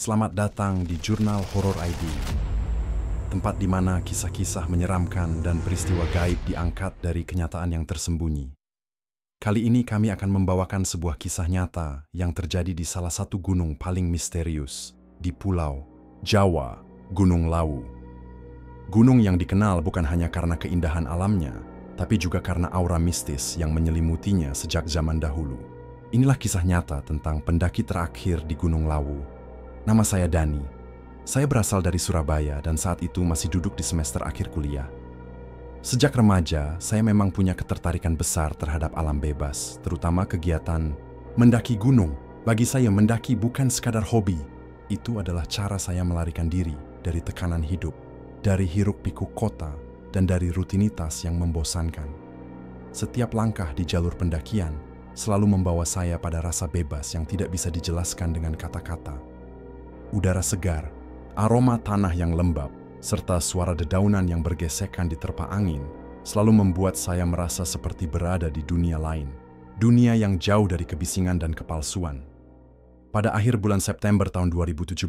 Selamat datang di Jurnal Horor ID, tempat di mana kisah-kisah menyeramkan dan peristiwa gaib diangkat dari kenyataan yang tersembunyi. Kali ini kami akan membawakan sebuah kisah nyata yang terjadi di salah satu gunung paling misterius di Pulau Jawa, Gunung Lawu. Gunung yang dikenal bukan hanya karena keindahan alamnya, tapi juga karena aura mistis yang menyelimutinya sejak zaman dahulu. Inilah kisah nyata tentang pendaki terakhir di Gunung Lawu. Nama saya Dani. Saya berasal dari Surabaya dan saat itu masih duduk di semester akhir kuliah. Sejak remaja, saya memang punya ketertarikan besar terhadap alam bebas, terutama kegiatan mendaki gunung. Bagi saya, mendaki bukan sekadar hobi. Itu adalah cara saya melarikan diri dari tekanan hidup, dari hiruk-pikuk kota, dan dari rutinitas yang membosankan. Setiap langkah di jalur pendakian selalu membawa saya pada rasa bebas yang tidak bisa dijelaskan dengan kata-kata. Udara segar, aroma tanah yang lembab, serta suara dedaunan yang bergesekan di terpa angin selalu membuat saya merasa seperti berada di dunia lain. Dunia yang jauh dari kebisingan dan kepalsuan. Pada akhir bulan September tahun 2017,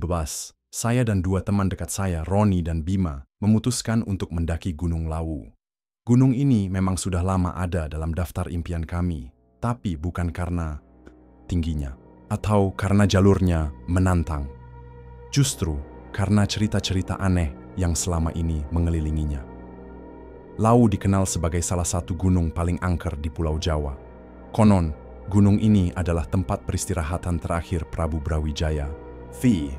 saya dan dua teman dekat saya, Roni dan Bima, memutuskan untuk mendaki Gunung Lawu. Gunung ini memang sudah lama ada dalam daftar impian kami, tapi bukan karena tingginya atau karena jalurnya menantang. Justru karena cerita-cerita aneh yang selama ini mengelilinginya. Lawu dikenal sebagai salah satu gunung paling angker di Pulau Jawa. Konon, gunung ini adalah tempat peristirahatan terakhir Prabu Brawijaya,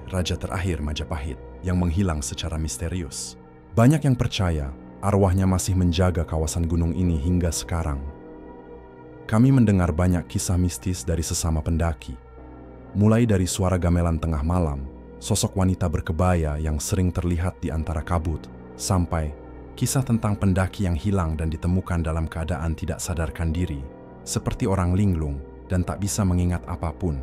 raja terakhir Majapahit, yang menghilang secara misterius. Banyak yang percaya arwahnya masih menjaga kawasan gunung ini hingga sekarang. Kami mendengar banyak kisah mistis dari sesama pendaki. Mulai dari suara gamelan tengah malam, sosok wanita berkebaya yang sering terlihat di antara kabut, sampai kisah tentang pendaki yang hilang dan ditemukan dalam keadaan tidak sadarkan diri, seperti orang linglung dan tak bisa mengingat apapun.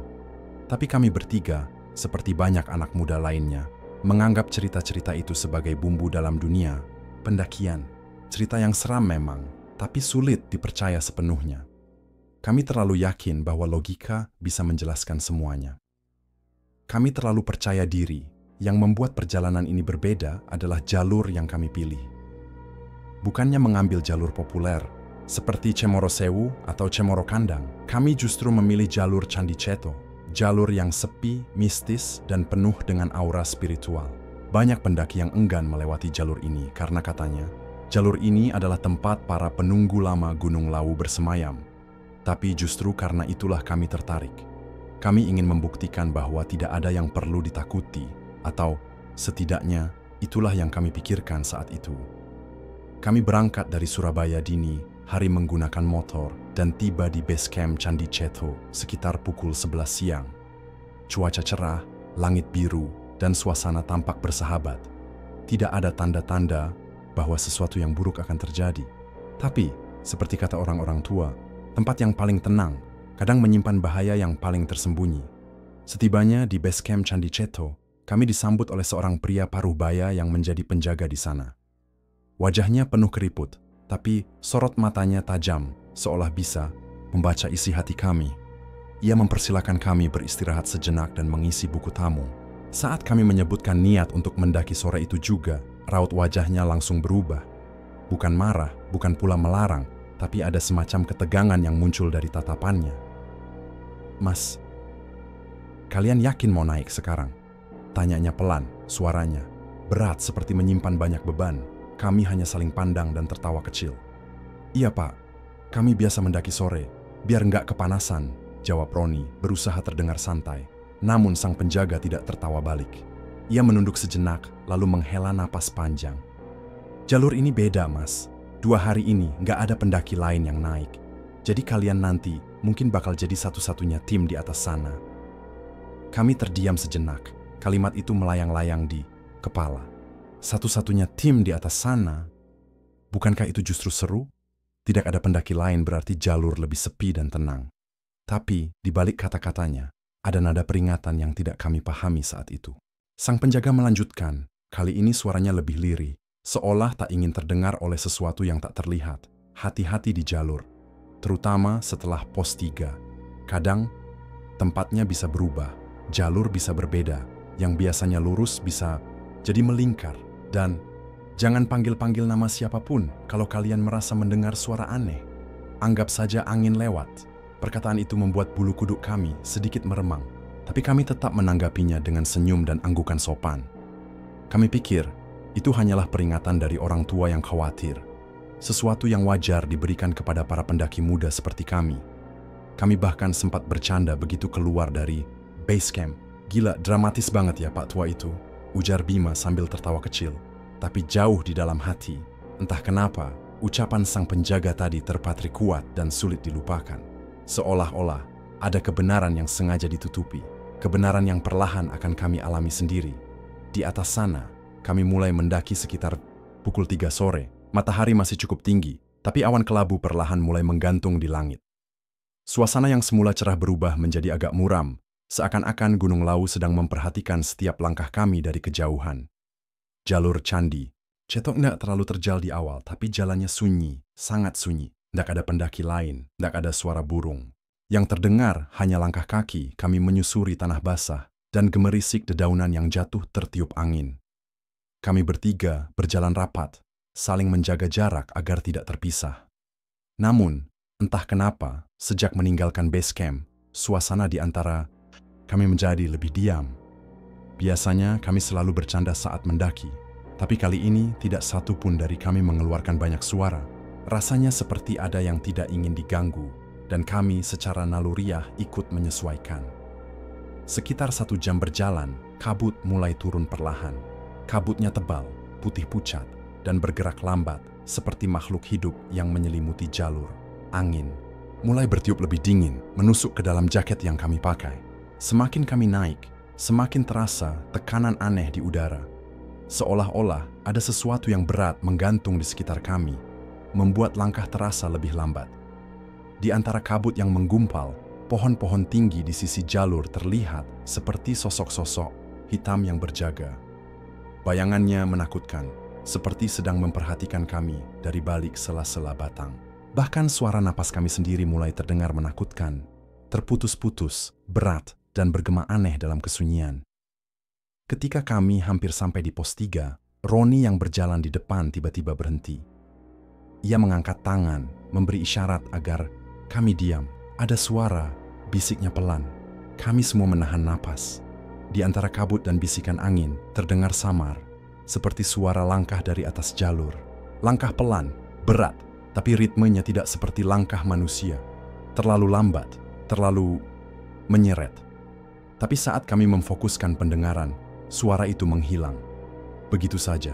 Tapi kami bertiga, seperti banyak anak muda lainnya, menganggap cerita-cerita itu sebagai bumbu dalam dunia pendakian. Cerita yang seram memang, tapi sulit dipercaya sepenuhnya. Kami terlalu yakin bahwa logika bisa menjelaskan semuanya. Kami terlalu percaya diri. Yang membuat perjalanan ini berbeda adalah jalur yang kami pilih. Bukannya mengambil jalur populer, seperti Cemoro Sewu atau Cemoro Kandang, kami justru memilih jalur Candi Ceto, jalur yang sepi, mistis, dan penuh dengan aura spiritual. Banyak pendaki yang enggan melewati jalur ini karena katanya, jalur ini adalah tempat para penunggu lama Gunung Lawu bersemayam. Tapi justru karena itulah kami tertarik. Kami ingin membuktikan bahwa tidak ada yang perlu ditakuti, atau setidaknya itulah yang kami pikirkan saat itu. Kami berangkat dari Surabaya dini hari menggunakan motor dan tiba di base camp Candi Ceto sekitar pukul 11 siang. Cuaca cerah, langit biru, dan suasana tampak bersahabat. Tidak ada tanda-tanda bahwa sesuatu yang buruk akan terjadi. Tapi, seperti kata orang-orang tua, tempat yang paling tenang kadang menyimpan bahaya yang paling tersembunyi. Setibanya di base camp Candi Ceto, kami disambut oleh seorang pria paruh-baya yang menjadi penjaga di sana. Wajahnya penuh keriput, tapi sorot matanya tajam, seolah bisa membaca isi hati kami. Ia mempersilahkan kami beristirahat sejenak dan mengisi buku tamu. Saat kami menyebutkan niat untuk mendaki sore itu juga, raut wajahnya langsung berubah. Bukan marah, bukan pula melarang, tapi ada semacam ketegangan yang muncul dari tatapannya. "Mas, kalian yakin mau naik sekarang?" Tanyanya pelan, suaranya berat seperti menyimpan banyak beban. Kami hanya saling pandang dan tertawa kecil. "Iya pak, kami biasa mendaki sore, biar nggak kepanasan," jawab Roni, berusaha terdengar santai. Namun sang penjaga tidak tertawa balik. Ia menunduk sejenak, lalu menghela napas panjang. "Jalur ini beda mas, 2 hari ini nggak ada pendaki lain yang naik. Jadi kalian nanti mungkin bakal jadi satu-satunya tim di atas sana." Kami terdiam sejenak. Kalimat itu melayang-layang di kepala. Satu-satunya tim di atas sana? Bukankah itu justru seru? Tidak ada pendaki lain berarti jalur lebih sepi dan tenang. Tapi di balik kata-katanya, ada nada peringatan yang tidak kami pahami saat itu. Sang penjaga melanjutkan, kali ini suaranya lebih lirih, seolah tak ingin terdengar oleh sesuatu yang tak terlihat. "Hati-hati di jalur, terutama setelah pos 3. Kadang tempatnya bisa berubah, jalur bisa berbeda, yang biasanya lurus bisa jadi melingkar. Dan jangan panggil-panggil nama siapapun kalau kalian merasa mendengar suara aneh. Anggap saja angin lewat. Perkataan itu membuat bulu kuduk kami sedikit meremang, tapi kami tetap menanggapinya dengan senyum dan anggukan sopan. Kami pikir itu hanyalah peringatan dari orang tua yang khawatir. Sesuatu yang wajar diberikan kepada para pendaki muda seperti kami. Kami bahkan sempat bercanda begitu keluar dari base camp. "Gila, dramatis banget ya Pak Tua itu," ujar Bima sambil tertawa kecil. Tapi jauh di dalam hati, entah kenapa, ucapan sang penjaga tadi terpatri kuat dan sulit dilupakan. Seolah-olah ada kebenaran yang sengaja ditutupi, kebenaran yang perlahan akan kami alami sendiri. Di atas sana, kami mulai mendaki sekitar pukul 3 sore. Matahari masih cukup tinggi, tapi awan kelabu perlahan mulai menggantung di langit. Suasana yang semula cerah berubah menjadi agak muram, seakan-akan Gunung Lawu sedang memperhatikan setiap langkah kami dari kejauhan. Jalur candi. Cetok nggak terlalu terjal di awal, tapi jalannya sunyi, sangat sunyi. Nggak ada pendaki lain, nggak ada suara burung. Yang terdengar hanya langkah kaki kami menyusuri tanah basah dan gemerisik dedaunan yang jatuh tertiup angin. Kami bertiga berjalan rapat, saling menjaga jarak agar tidak terpisah. Namun, entah kenapa, sejak meninggalkan base camp, suasana di antara kami menjadi lebih diam. Biasanya kami selalu bercanda saat mendaki, tapi kali ini tidak satu pun dari kami mengeluarkan banyak suara. Rasanya seperti ada yang tidak ingin diganggu, dan kami secara naluriah ikut menyesuaikan. Sekitar 1 jam berjalan, kabut mulai turun perlahan. Kabutnya tebal, putih pucat, dan bergerak lambat seperti makhluk hidup yang menyelimuti jalur. Angin mulai bertiup lebih dingin, menusuk ke dalam jaket yang kami pakai. Semakin kami naik, semakin terasa tekanan aneh di udara. Seolah-olah ada sesuatu yang berat menggantung di sekitar kami, membuat langkah terasa lebih lambat. Di antara kabut yang menggumpal, pohon-pohon tinggi di sisi jalur terlihat seperti sosok-sosok hitam yang berjaga. Bayangannya menakutkan, seperti sedang memperhatikan kami dari balik sela-sela batang. Bahkan suara napas kami sendiri mulai terdengar menakutkan, terputus-putus, berat, dan bergema aneh dalam kesunyian. Ketika kami hampir sampai di pos 3, Roni yang berjalan di depan tiba-tiba berhenti. Ia mengangkat tangan, memberi isyarat agar kami diam. Ada suara, bisiknya pelan. Kami semua menahan napas. Di antara kabut dan bisikan angin, terdengar samar, seperti suara langkah dari atas jalur. Langkah pelan, berat, tapi ritmenya tidak seperti langkah manusia. Terlalu lambat, terlalu menyeret. Tapi saat kami memfokuskan pendengaran, suara itu menghilang. Begitu saja,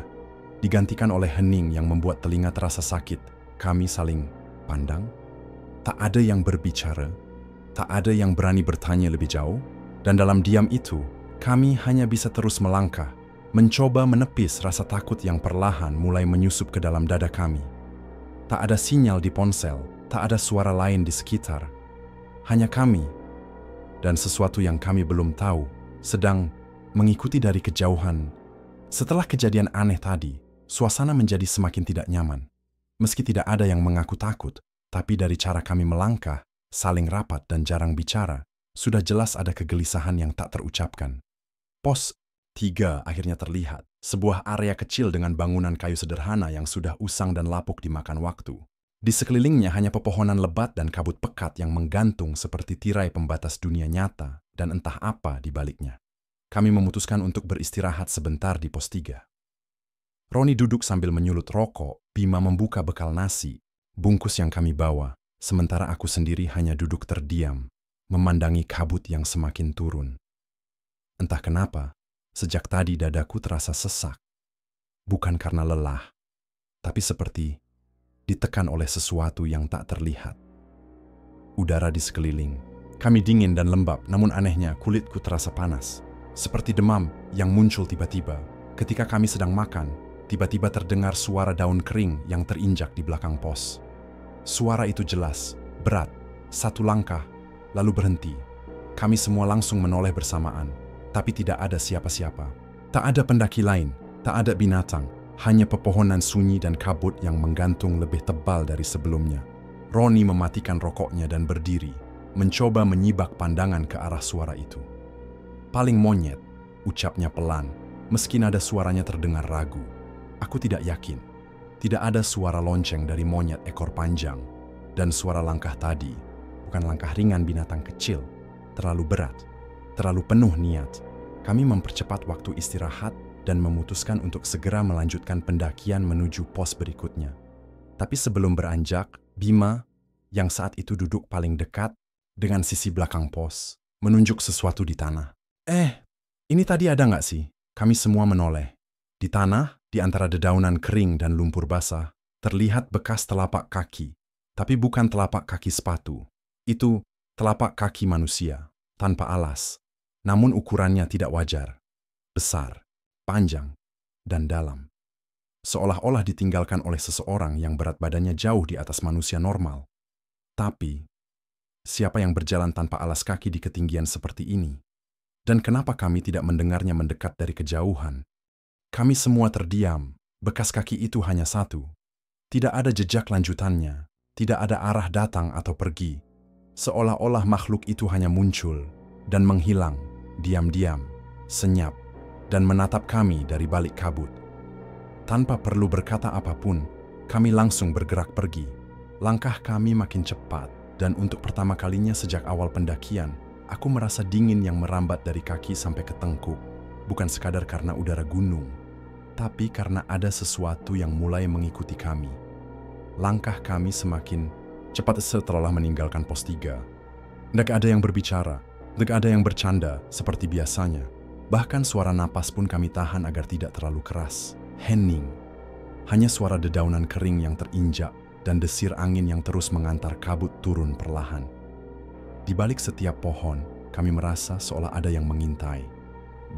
digantikan oleh hening yang membuat telinga terasa sakit. Kami saling pandang. Tak ada yang berbicara, tak ada yang berani bertanya lebih jauh, dan dalam diam itu, kami hanya bisa terus melangkah, mencoba menepis rasa takut yang perlahan mulai menyusup ke dalam dada kami. Tak ada sinyal di ponsel, tak ada suara lain di sekitar. Hanya kami, dan sesuatu yang kami belum tahu, sedang mengikuti dari kejauhan. Setelah kejadian aneh tadi, suasana menjadi semakin tidak nyaman. Meski tidak ada yang mengaku takut, tapi dari cara kami melangkah, saling rapat dan jarang bicara, sudah jelas ada kegelisahan yang tak terucapkan. Pos 3 akhirnya terlihat, sebuah area kecil dengan bangunan kayu sederhana yang sudah usang dan lapuk dimakan waktu. Di sekelilingnya hanya pepohonan lebat dan kabut pekat yang menggantung seperti tirai pembatas dunia nyata dan entah apa di baliknya. Kami memutuskan untuk beristirahat sebentar di pos 3. Roni duduk sambil menyulut rokok, Bima membuka bekal nasi, bungkus yang kami bawa, sementara aku sendiri hanya duduk terdiam, memandangi kabut yang semakin turun. Entah kenapa, sejak tadi dadaku terasa sesak. Bukan karena lelah, tapi seperti ditekan oleh sesuatu yang tak terlihat. Udara di sekeliling, kami dingin dan lembab, namun anehnya kulitku terasa panas. Seperti demam yang muncul tiba-tiba. Ketika kami sedang makan, tiba-tiba terdengar suara daun kering yang terinjak di belakang pos. Suara itu jelas, berat, 1 langkah, lalu berhenti. Kami semua langsung menoleh bersamaan, tapi tidak ada siapa-siapa. Tak ada pendaki lain, tak ada binatang, hanya pepohonan sunyi dan kabut yang menggantung lebih tebal dari sebelumnya. Roni mematikan rokoknya dan berdiri, mencoba menyibak pandangan ke arah suara itu. Paling monyet, Ucapnya pelan, meski nada suaranya terdengar ragu. Aku tidak yakin. Tidak ada suara lonceng dari monyet ekor panjang. Dan suara langkah tadi, bukan langkah ringan binatang kecil. Terlalu berat, terlalu penuh niat. Kami mempercepat waktu istirahat dan memutuskan untuk segera melanjutkan pendakian menuju pos berikutnya. Tapi sebelum beranjak, Bima, yang saat itu duduk paling dekat dengan sisi belakang pos, menunjuk sesuatu di tanah. Ini tadi ada nggak sih? Kami semua menoleh. Di tanah, di antara dedaunan kering dan lumpur basah, terlihat bekas telapak kaki. Tapi bukan telapak kaki sepatu. Itu telapak kaki manusia, tanpa alas. Namun ukurannya tidak wajar. Besar, panjang, dan dalam. Seolah-olah ditinggalkan oleh seseorang yang berat badannya jauh di atas manusia normal. Tapi, siapa yang berjalan tanpa alas kaki di ketinggian seperti ini? Dan kenapa kami tidak mendengarnya mendekat dari kejauhan? Kami semua terdiam, bekas kaki itu hanya satu. Tidak ada jejak lanjutannya, tidak ada arah datang atau pergi. Seolah-olah makhluk itu hanya muncul dan menghilang, diam-diam, senyap, dan menatap kami dari balik kabut. Tanpa perlu berkata apapun, kami langsung bergerak pergi. Langkah kami makin cepat, dan untuk pertama kalinya sejak awal pendakian, aku merasa dingin yang merambat dari kaki sampai ke tengkuk, bukan sekadar karena udara gunung, tapi karena ada sesuatu yang mulai mengikuti kami. Langkah kami semakin cepat setelah meninggalkan pos 3. Tidak ada yang berbicara, tidak ada yang bercanda seperti biasanya. Bahkan suara napas pun kami tahan agar tidak terlalu keras. Hening. Hanya suara dedaunan kering yang terinjak dan desir angin yang terus mengantar kabut turun perlahan. Di balik setiap pohon, kami merasa seolah ada yang mengintai.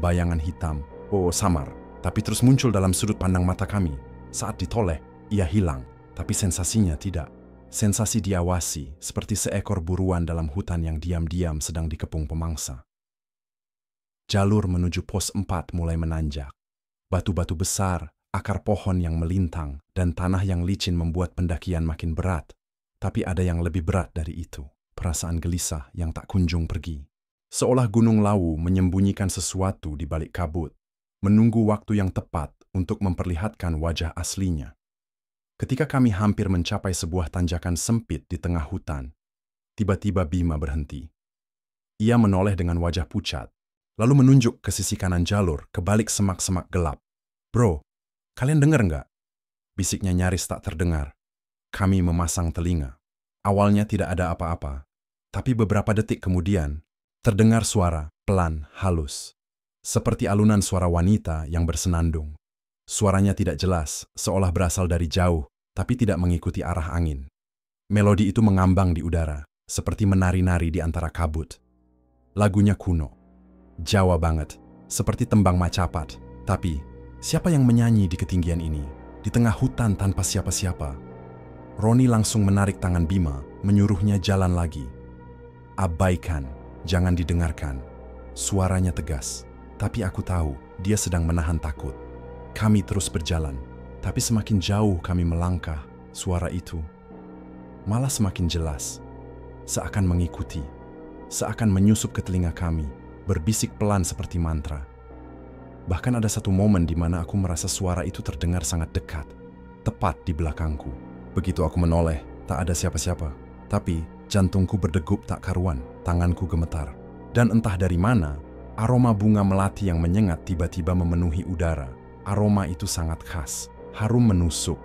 Bayangan hitam, samar, tapi terus muncul dalam sudut pandang mata kami. Saat ditoleh, ia hilang, tapi sensasinya tidak. Sensasi diawasi, seperti seekor buruan dalam hutan yang diam-diam sedang dikepung pemangsa. Jalur menuju pos 4 mulai menanjak. Batu-batu besar, akar pohon yang melintang, dan tanah yang licin membuat pendakian makin berat. Tapi ada yang lebih berat dari itu. Perasaan gelisah yang tak kunjung pergi. Seolah Gunung Lawu menyembunyikan sesuatu di balik kabut, menunggu waktu yang tepat untuk memperlihatkan wajah aslinya. Ketika kami hampir mencapai sebuah tanjakan sempit di tengah hutan, tiba-tiba Bima berhenti. Ia menoleh dengan wajah pucat, lalu menunjuk ke sisi kanan jalur ke balik semak-semak gelap. "Bro, kalian dengar nggak?" Bisiknya nyaris tak terdengar. Kami memasang telinga. Awalnya tidak ada apa-apa. Tapi beberapa detik kemudian, terdengar suara pelan, halus. Seperti alunan suara wanita yang bersenandung. Suaranya tidak jelas, seolah berasal dari jauh, tapi tidak mengikuti arah angin. Melodi itu mengambang di udara, seperti menari-nari di antara kabut. Lagunya kuno, Jawa banget, seperti tembang Macapat. Tapi, siapa yang menyanyi di ketinggian ini, di tengah hutan tanpa siapa-siapa? Roni langsung menarik tangan Bima, menyuruhnya jalan lagi. "Abaikan, jangan didengarkan." Suaranya tegas, tapi aku tahu dia sedang menahan takut. Kami terus berjalan, tapi semakin jauh kami melangkah, suara itu malah semakin jelas. Seakan mengikuti, seakan menyusup ke telinga kami, berbisik pelan seperti mantra. Bahkan ada satu momen di mana aku merasa suara itu terdengar sangat dekat, tepat di belakangku. Begitu aku menoleh, tak ada siapa-siapa. Tapi jantungku berdegup tak karuan, tanganku gemetar. Dan entah dari mana, aroma bunga melati yang menyengat tiba-tiba memenuhi udara. Aroma itu sangat khas, harum menusuk.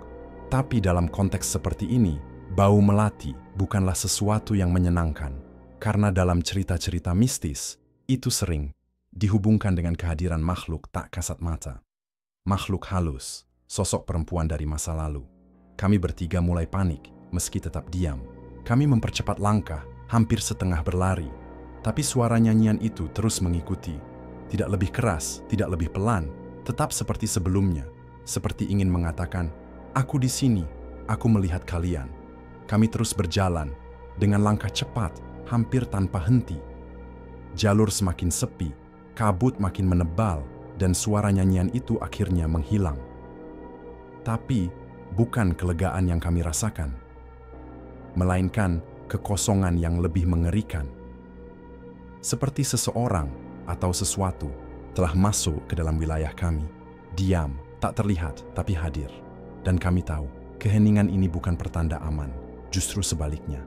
Tapi dalam konteks seperti ini, bau melati bukanlah sesuatu yang menyenangkan. Karena dalam cerita-cerita mistis, itu sering dihubungkan dengan kehadiran makhluk tak kasat mata. Makhluk halus, sosok perempuan dari masa lalu. Kami bertiga mulai panik, meski tetap diam. Kami mempercepat langkah, hampir setengah berlari. Tapi suara nyanyian itu terus mengikuti. Tidak lebih keras, tidak lebih pelan, tetap seperti sebelumnya. Seperti ingin mengatakan, "Aku di sini, aku melihat kalian." Kami terus berjalan, dengan langkah cepat, hampir tanpa henti. Jalur semakin sepi, kabut makin menebal, dan suara nyanyian itu akhirnya menghilang. Tapi, bukan kelegaan yang kami rasakan, melainkan kekosongan yang lebih mengerikan. Seperti seseorang atau sesuatu telah masuk ke dalam wilayah kami. Diam, tak terlihat, tapi hadir. Dan kami tahu, keheningan ini bukan pertanda aman, justru sebaliknya.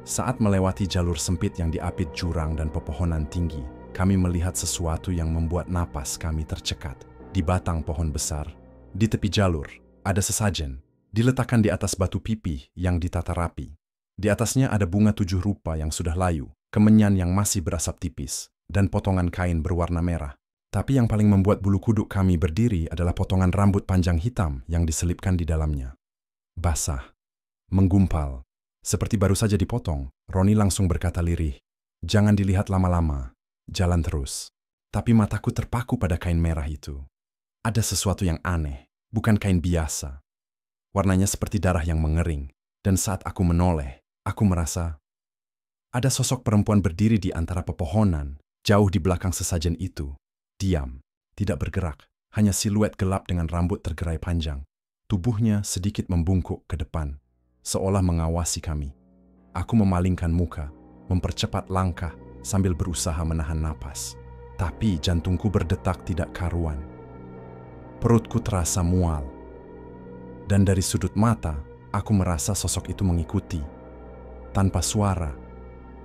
Saat melewati jalur sempit yang diapit jurang dan pepohonan tinggi, kami melihat sesuatu yang membuat napas kami tercekat. Di batang pohon besar, di tepi jalur, ada sesajen, diletakkan di atas batu pipih yang ditata rapi. Di atasnya ada bunga 7 rupa yang sudah layu, kemenyan yang masih berasap tipis, dan potongan kain berwarna merah. Tapi yang paling membuat bulu kuduk kami berdiri adalah potongan rambut panjang hitam yang diselipkan di dalamnya. Basah, menggumpal, seperti baru saja dipotong. Roni langsung berkata lirih, "Jangan dilihat lama-lama, jalan terus." Tapi mataku terpaku pada kain merah itu. Ada sesuatu yang aneh, bukan kain biasa. Warnanya seperti darah yang mengering, dan saat aku menoleh, aku merasa ada sosok perempuan berdiri di antara pepohonan, jauh di belakang sesajen itu. Diam, tidak bergerak, hanya siluet gelap dengan rambut tergerai panjang. Tubuhnya sedikit membungkuk ke depan, seolah mengawasi kami. Aku memalingkan muka, mempercepat langkah sambil berusaha menahan napas. Tapi jantungku berdetak tidak karuan. Perutku terasa mual. Dan dari sudut mata, aku merasa sosok itu mengikuti. Tanpa suara,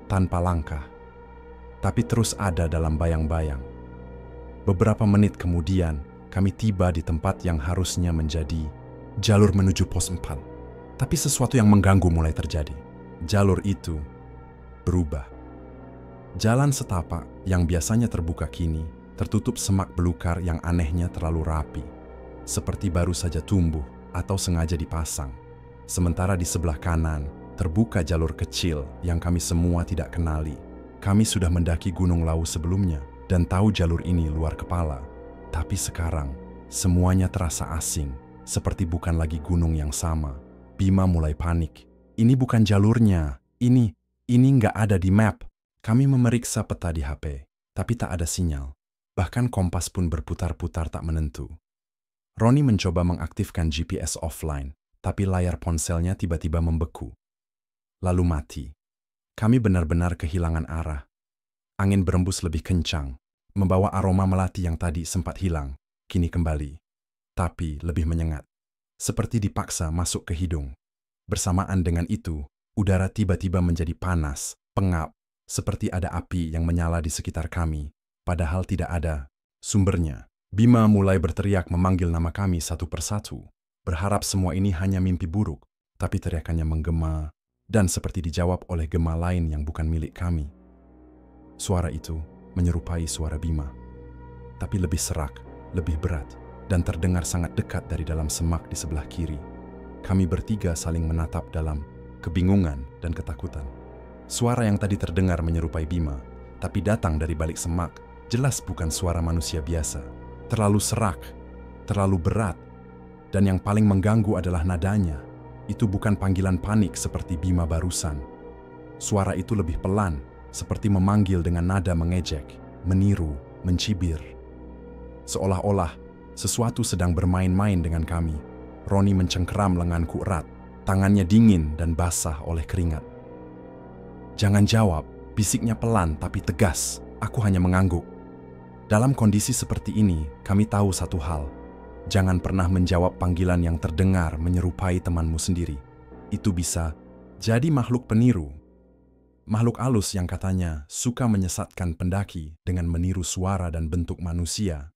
tanpa langkah. Tapi terus ada dalam bayang-bayang. Beberapa menit kemudian, kami tiba di tempat yang harusnya menjadi jalur menuju pos 4. Tapi sesuatu yang mengganggu mulai terjadi. Jalur itu berubah. Jalan setapak yang biasanya terbuka kini tertutup semak belukar yang anehnya terlalu rapi, seperti baru saja tumbuh atau sengaja dipasang. Sementara di sebelah kanan terbuka jalur kecil yang kami semua tidak kenali. Kami sudah mendaki Gunung Lawu sebelumnya dan tahu jalur ini luar kepala. Tapi sekarang semuanya terasa asing, seperti bukan lagi gunung yang sama. Bima mulai panik. Ini bukan jalurnya. Ini nggak ada di map. Kami memeriksa peta di HP, tapi tak ada sinyal. Bahkan kompas pun berputar-putar tak menentu. Roni mencoba mengaktifkan GPS offline, tapi layar ponselnya tiba-tiba membeku. Lalu mati. Kami benar-benar kehilangan arah. Angin berembus lebih kencang, membawa aroma melati yang tadi sempat hilang, kini kembali. Tapi lebih menyengat. Seperti dipaksa masuk ke hidung. Bersamaan dengan itu, udara tiba-tiba menjadi panas, pengap, seperti ada api yang menyala di sekitar kami, padahal tidak ada sumbernya. Bima mulai berteriak memanggil nama kami satu persatu, berharap semua ini hanya mimpi buruk, tapi teriakannya menggema, dan seperti dijawab oleh gema lain yang bukan milik kami. Suara itu menyerupai suara Bima, tapi lebih serak, lebih berat, dan terdengar sangat dekat dari dalam semak di sebelah kiri. Kami bertiga saling menatap dalam kebingungan dan ketakutan. Suara yang tadi terdengar menyerupai Bima, tapi datang dari balik semak, jelas bukan suara manusia biasa. Terlalu serak, terlalu berat, dan yang paling mengganggu adalah nadanya. Itu bukan panggilan panik seperti Bima barusan. Suara itu lebih pelan, seperti memanggil dengan nada mengejek, meniru, mencibir. Seolah-olah sesuatu sedang bermain-main dengan kami. Roni mencengkeram lenganku erat, tangannya dingin dan basah oleh keringat. "Jangan jawab," bisiknya pelan tapi tegas. Aku hanya mengangguk. Dalam kondisi seperti ini, kami tahu satu hal. Jangan pernah menjawab panggilan yang terdengar menyerupai temanmu sendiri. Itu bisa jadi makhluk peniru. Makhluk halus yang katanya suka menyesatkan pendaki dengan meniru suara dan bentuk manusia.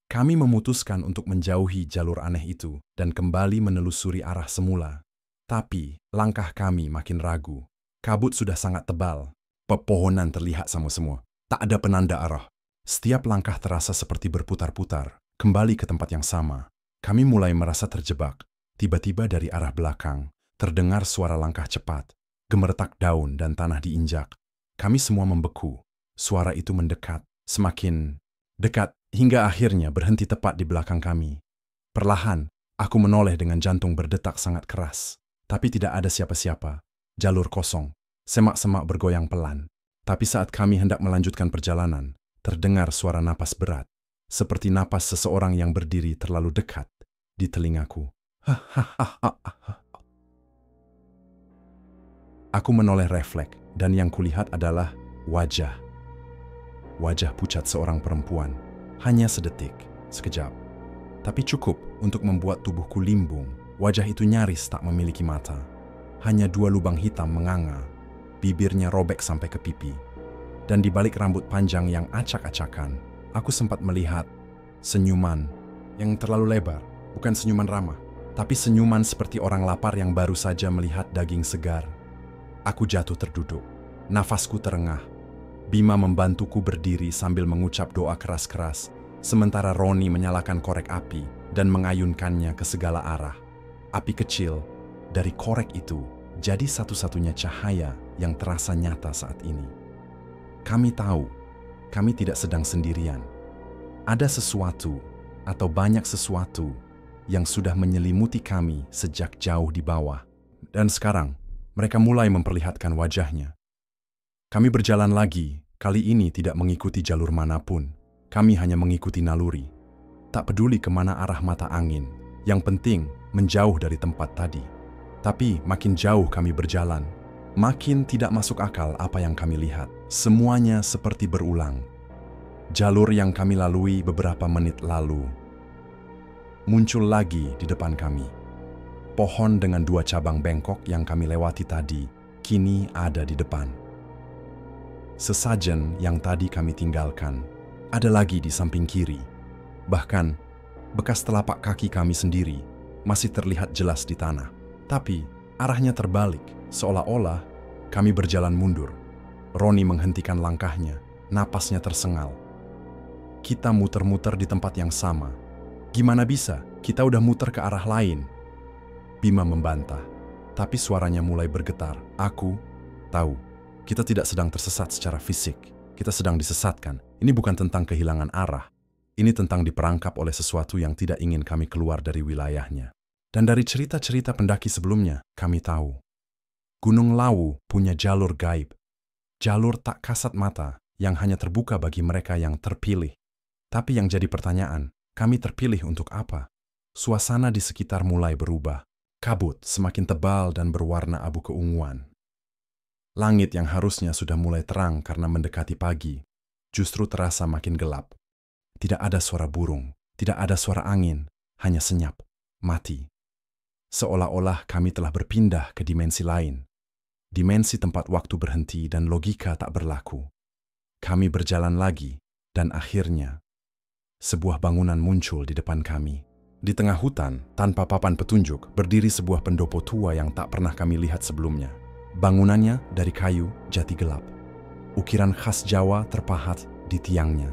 Kami memutuskan untuk menjauhi jalur aneh itu dan kembali menelusuri arah semula. Tapi langkah kami makin ragu. Kabut sudah sangat tebal. Pepohonan terlihat sama semua. Tak ada penanda arah. Setiap langkah terasa seperti berputar-putar, kembali ke tempat yang sama. Kami mulai merasa terjebak. Tiba-tiba dari arah belakang, terdengar suara langkah cepat, gemeretak daun dan tanah diinjak. Kami semua membeku. Suara itu mendekat, semakin dekat, hingga akhirnya berhenti tepat di belakang kami. Perlahan, aku menoleh dengan jantung berdetak sangat keras. Tapi tidak ada siapa-siapa. Jalur kosong, semak-semak bergoyang pelan. Tapi saat kami hendak melanjutkan perjalanan, terdengar suara napas berat, seperti napas seseorang yang berdiri terlalu dekat di telingaku. Aku menoleh refleks, dan yang kulihat adalah wajah pucat seorang perempuan, Hanya sedetik, sekejap. Tapi cukup untuk membuat tubuhku limbung. Wajah itu nyaris tak memiliki mata. Hanya 2 lubang hitam menganga. Bibirnya robek sampai ke pipi. Dan di balik rambut panjang yang acak-acakan, aku sempat melihat senyuman yang terlalu lebar. Bukan senyuman ramah, tapi senyuman seperti orang lapar yang baru saja melihat daging segar. Aku jatuh terduduk. Nafasku terengah. Bima membantuku berdiri sambil mengucap doa keras-keras, sementara Roni menyalakan korek api dan mengayunkannya ke segala arah. Api kecil dari korek itu jadi satu-satunya cahaya yang terasa nyata saat ini. Kami tahu, kami tidak sedang sendirian. Ada sesuatu atau banyak sesuatu yang sudah menyelimuti kami sejak jauh di bawah. Dan sekarang, mereka mulai memperlihatkan wajahnya. Kami berjalan lagi, kali ini tidak mengikuti jalur manapun. Kami hanya mengikuti naluri. Tak peduli kemana arah mata angin, yang penting menjauh dari tempat tadi. Tapi makin jauh kami berjalan, makin tidak masuk akal apa yang kami lihat. Semuanya seperti berulang. Jalur yang kami lalui beberapa menit lalu muncul lagi di depan kami. Pohon dengan 2 cabang bengkok yang kami lewati tadi kini ada di depan. Sesajen yang tadi kami tinggalkan ada lagi di samping kiri. Bahkan bekas telapak kaki kami sendiri masih terlihat jelas di tanah. Tapi arahnya terbalik, seolah-olah kami berjalan mundur. Roni menghentikan langkahnya, napasnya tersengal. Kita muter-muter di tempat yang sama. Gimana bisa? Kita udah muter ke arah lain. Bima membantah, tapi suaranya mulai bergetar. Aku tahu, kita tidak sedang tersesat secara fisik. Kita sedang disesatkan. Ini bukan tentang kehilangan arah. Ini tentang diperangkap oleh sesuatu yang tidak ingin kami keluar dari wilayahnya. Dan dari cerita-cerita pendaki sebelumnya, kami tahu. Gunung Lawu punya jalur gaib. Jalur tak kasat mata yang hanya terbuka bagi mereka yang terpilih. Tapi yang jadi pertanyaan, kami terpilih untuk apa? Suasana di sekitar mulai berubah. Kabut semakin tebal dan berwarna abu keunguan. Langit yang harusnya sudah mulai terang karena mendekati pagi, justru terasa makin gelap. Tidak ada suara burung, tidak ada suara angin, hanya senyap, mati. Seolah-olah kami telah berpindah ke dimensi lain. Dimensi tempat waktu berhenti dan logika tak berlaku. Kami berjalan lagi, dan akhirnya sebuah bangunan muncul di depan kami. Di tengah hutan, tanpa papan petunjuk, berdiri sebuah pendopo tua yang tak pernah kami lihat sebelumnya. Bangunannya dari kayu jati gelap. Ukiran khas Jawa terpahat di tiangnya.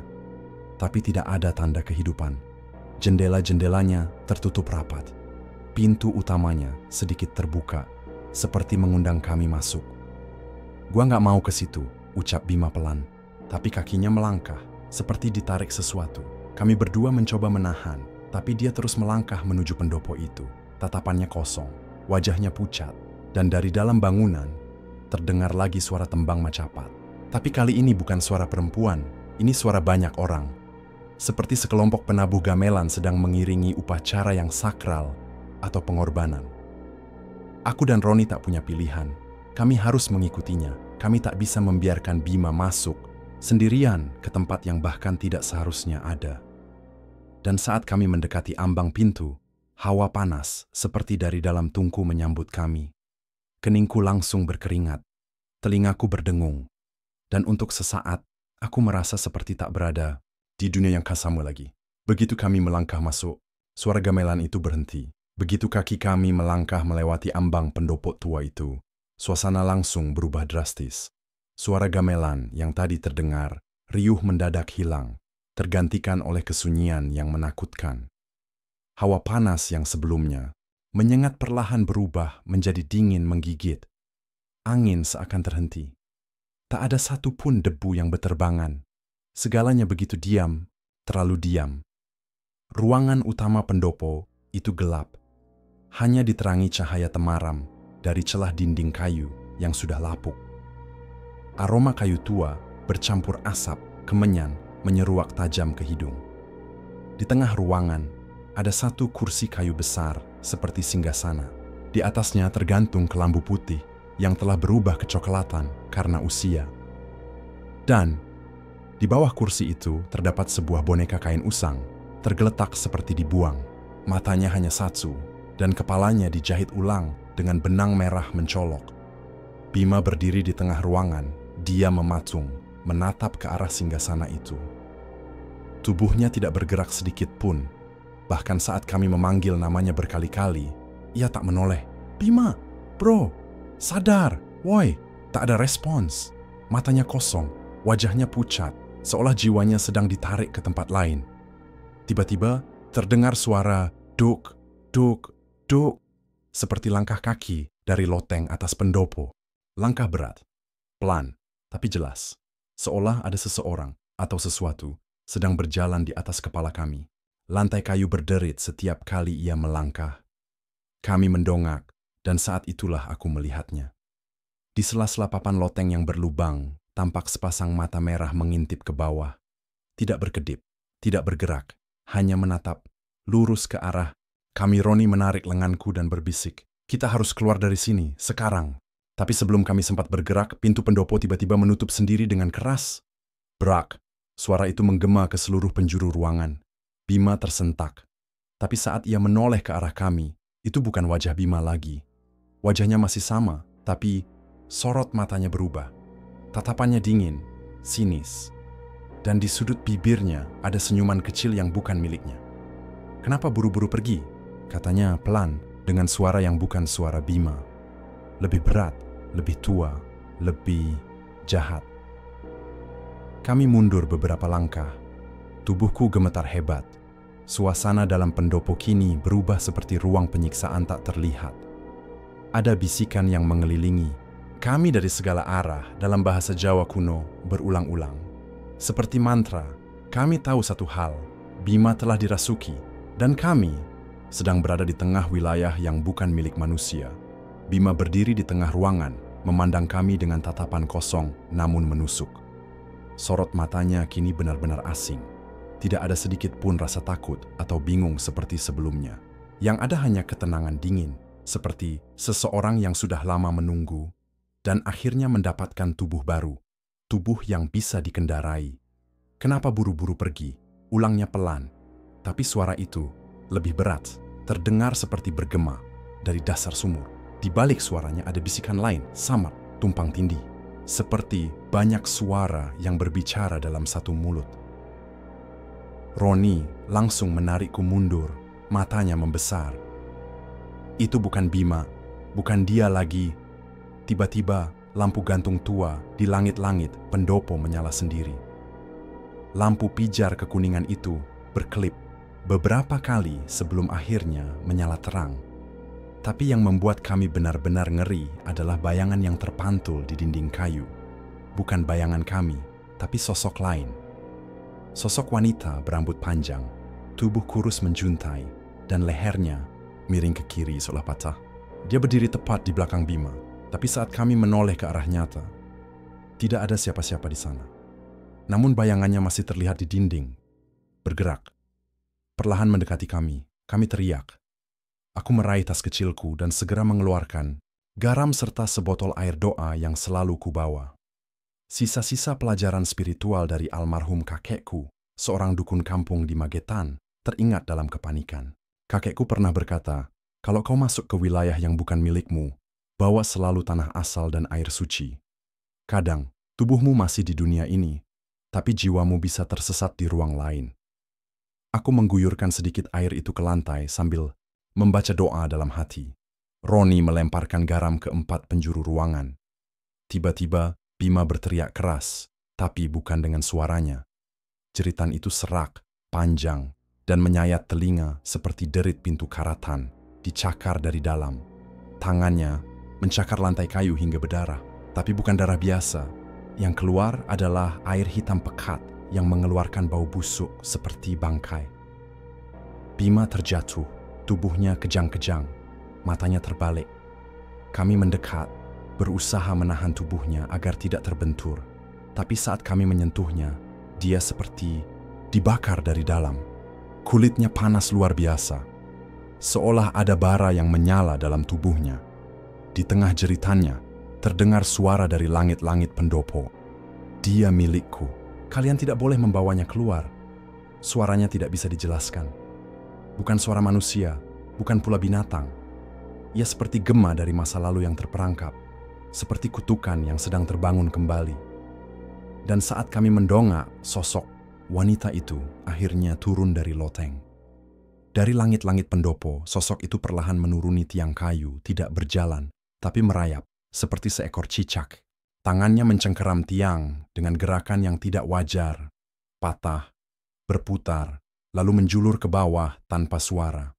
Tapi tidak ada tanda kehidupan. Jendela-jendelanya tertutup rapat. Pintu utamanya sedikit terbuka, seperti mengundang kami masuk. Gua nggak mau ke situ, ucap Bima pelan. Tapi kakinya melangkah, seperti ditarik sesuatu. Kami berdua mencoba menahan, tapi dia terus melangkah menuju pendopo itu. Tatapannya kosong, wajahnya pucat, dan dari dalam bangunan terdengar lagi suara tembang macapat. Tapi kali ini bukan suara perempuan, ini suara banyak orang. Seperti sekelompok penabuh gamelan sedang mengiringi upacara yang sakral atau pengorbanan. Aku dan Roni tak punya pilihan. Kami harus mengikutinya. Kami tak bisa membiarkan Bima masuk sendirian ke tempat yang bahkan tidak seharusnya ada. Dan saat kami mendekati ambang pintu, hawa panas seperti dari dalam tungku menyambut kami. Keningku langsung berkeringat, telingaku berdengung, dan untuk sesaat aku merasa seperti tak berada di dunia yang sama lagi. Begitu kami melangkah masuk, suara gamelan itu berhenti. Begitu kaki kami melangkah melewati ambang pendopo tua itu, suasana langsung berubah drastis. Suara gamelan yang tadi terdengar, riuh mendadak hilang, tergantikan oleh kesunyian yang menakutkan. Hawa panas yang sebelumnya menyengat perlahan berubah menjadi dingin menggigit. Angin seakan terhenti. Tak ada satupun debu yang berterbangan. Segalanya begitu diam, terlalu diam. Ruangan utama pendopo itu gelap. Hanya diterangi cahaya temaram dari celah dinding kayu yang sudah lapuk. Aroma kayu tua bercampur asap kemenyan menyeruak tajam ke hidung. Di tengah ruangan ada satu kursi kayu besar seperti singgasana. Di atasnya tergantung kelambu putih yang telah berubah kecoklatan karena usia. Dan Di bawah kursi itu terdapat sebuah boneka kain usang, tergeletak seperti dibuang. Matanya hanya satu, dan kepalanya dijahit ulang dengan benang merah mencolok. Bima berdiri di tengah ruangan, dia mematung, menatap ke arah singgasana itu. Tubuhnya tidak bergerak sedikit pun. Bahkan saat kami memanggil namanya berkali-kali, ia tak menoleh. "Bima, bro, sadar, woi." Tak ada respons. Matanya kosong, wajahnya pucat, seolah jiwanya sedang ditarik ke tempat lain. Tiba-tiba terdengar suara duk, duk, duk, seperti langkah kaki dari loteng atas pendopo. Langkah berat, pelan, tapi jelas, seolah ada seseorang atau sesuatu sedang berjalan di atas kepala kami. Lantai kayu berderit setiap kali ia melangkah. Kami mendongak, dan saat itulah aku melihatnya. Di sela-sela papan loteng yang berlubang, tampak sepasang mata merah mengintip ke bawah. Tidak berkedip, tidak bergerak, hanya menatap, lurus ke arah. Kami. Roni menarik lenganku dan berbisik, "Kita harus keluar dari sini, sekarang." Tapi sebelum kami sempat bergerak, pintu pendopo tiba-tiba menutup sendiri dengan keras. Brak, suara itu menggema ke seluruh penjuru ruangan. Bima tersentak. Tapi saat ia menoleh ke arah kami, itu bukan wajah Bima lagi. Wajahnya masih sama, tapi sorot matanya berubah. Tatapannya dingin, sinis. Dan di sudut bibirnya ada senyuman kecil yang bukan miliknya. "Kenapa buru-buru pergi?" katanya pelan dengan suara yang bukan suara Bima. Lebih berat, lebih tua, lebih jahat. Kami mundur beberapa langkah. Tubuhku gemetar hebat. Suasana dalam pendopo kini berubah seperti ruang penyiksaan tak terlihat. Ada bisikan yang mengelilingi kami dari segala arah dalam bahasa Jawa kuno berulang-ulang. Seperti mantra, kami tahu satu hal, Bima telah dirasuki, dan kami sedang berada di tengah wilayah yang bukan milik manusia. Bima berdiri di tengah ruangan, memandang kami dengan tatapan kosong namun menusuk. Sorot matanya kini benar-benar asing. Tidak ada sedikit pun rasa takut atau bingung seperti sebelumnya. Yang ada hanya ketenangan dingin, seperti seseorang yang sudah lama menunggu dan akhirnya mendapatkan tubuh baru, tubuh yang bisa dikendarai. "Kenapa buru-buru pergi?" ulangnya pelan, tapi suara itu lebih berat, terdengar seperti bergema dari dasar sumur. Di balik suaranya ada bisikan lain, samar, tumpang tindih, seperti banyak suara yang berbicara dalam satu mulut. Roni langsung menarikku mundur, matanya membesar. Itu bukan Bima, bukan dia lagi. Tiba-tiba, lampu gantung tua di langit-langit pendopo menyala sendiri. Lampu pijar kekuningan itu berkelip beberapa kali sebelum akhirnya menyala terang. Tapi yang membuat kami benar-benar ngeri adalah bayangan yang terpantul di dinding kayu. Bukan bayangan kami, tapi sosok lain. Sosok wanita berambut panjang, tubuh kurus menjuntai, dan lehernya miring ke kiri seolah patah. Dia berdiri tepat di belakang Bima. Tapi saat kami menoleh ke arah nyata, tidak ada siapa-siapa di sana. Namun bayangannya masih terlihat di dinding, bergerak. Perlahan mendekati kami teriak. Aku meraih tas kecilku dan segera mengeluarkan garam serta sebotol air doa yang selalu kubawa. Sisa-sisa pelajaran spiritual dari almarhum kakekku, seorang dukun kampung di Magetan, teringat dalam kepanikan. Kakekku pernah berkata, "Kalau kau masuk ke wilayah yang bukan milikmu, bawa selalu tanah asal dan air suci. Kadang, tubuhmu masih di dunia ini, tapi jiwamu bisa tersesat di ruang lain." Aku mengguyurkan sedikit air itu ke lantai sambil membaca doa dalam hati. Roni melemparkan garam ke 4 penjuru ruangan. Tiba-tiba, Bima berteriak keras, tapi bukan dengan suaranya. Jeritan itu serak, panjang, dan menyayat telinga seperti derit pintu karatan, dicakar dari dalam. Tangannya mencakar lantai kayu hingga berdarah, tapi bukan darah biasa. Yang keluar adalah air hitam pekat yang mengeluarkan bau busuk seperti bangkai. Bima terjatuh, tubuhnya kejang-kejang, matanya terbalik. Kami mendekat, berusaha menahan tubuhnya agar tidak terbentur. Tapi saat kami menyentuhnya, dia seperti dibakar dari dalam. Kulitnya panas luar biasa, seolah ada bara yang menyala dalam tubuhnya. Di tengah jeritannya, terdengar suara dari langit-langit pendopo. "Dia milikku, Kalian tidak boleh membawanya keluar. Suaranya tidak bisa dijelaskan. Bukan suara manusia, bukan pula binatang. Ia seperti gema dari masa lalu yang terperangkap, seperti kutukan yang sedang terbangun kembali. Dan saat kami mendongak, sosok wanita itu akhirnya turun dari loteng. Dari langit-langit pendopo, sosok itu perlahan menuruni tiang kayu, tidak berjalan, tapi merayap, seperti seekor cicak. Tangannya mencengkeram tiang dengan gerakan yang tidak wajar, patah, berputar, lalu menjulur ke bawah tanpa suara.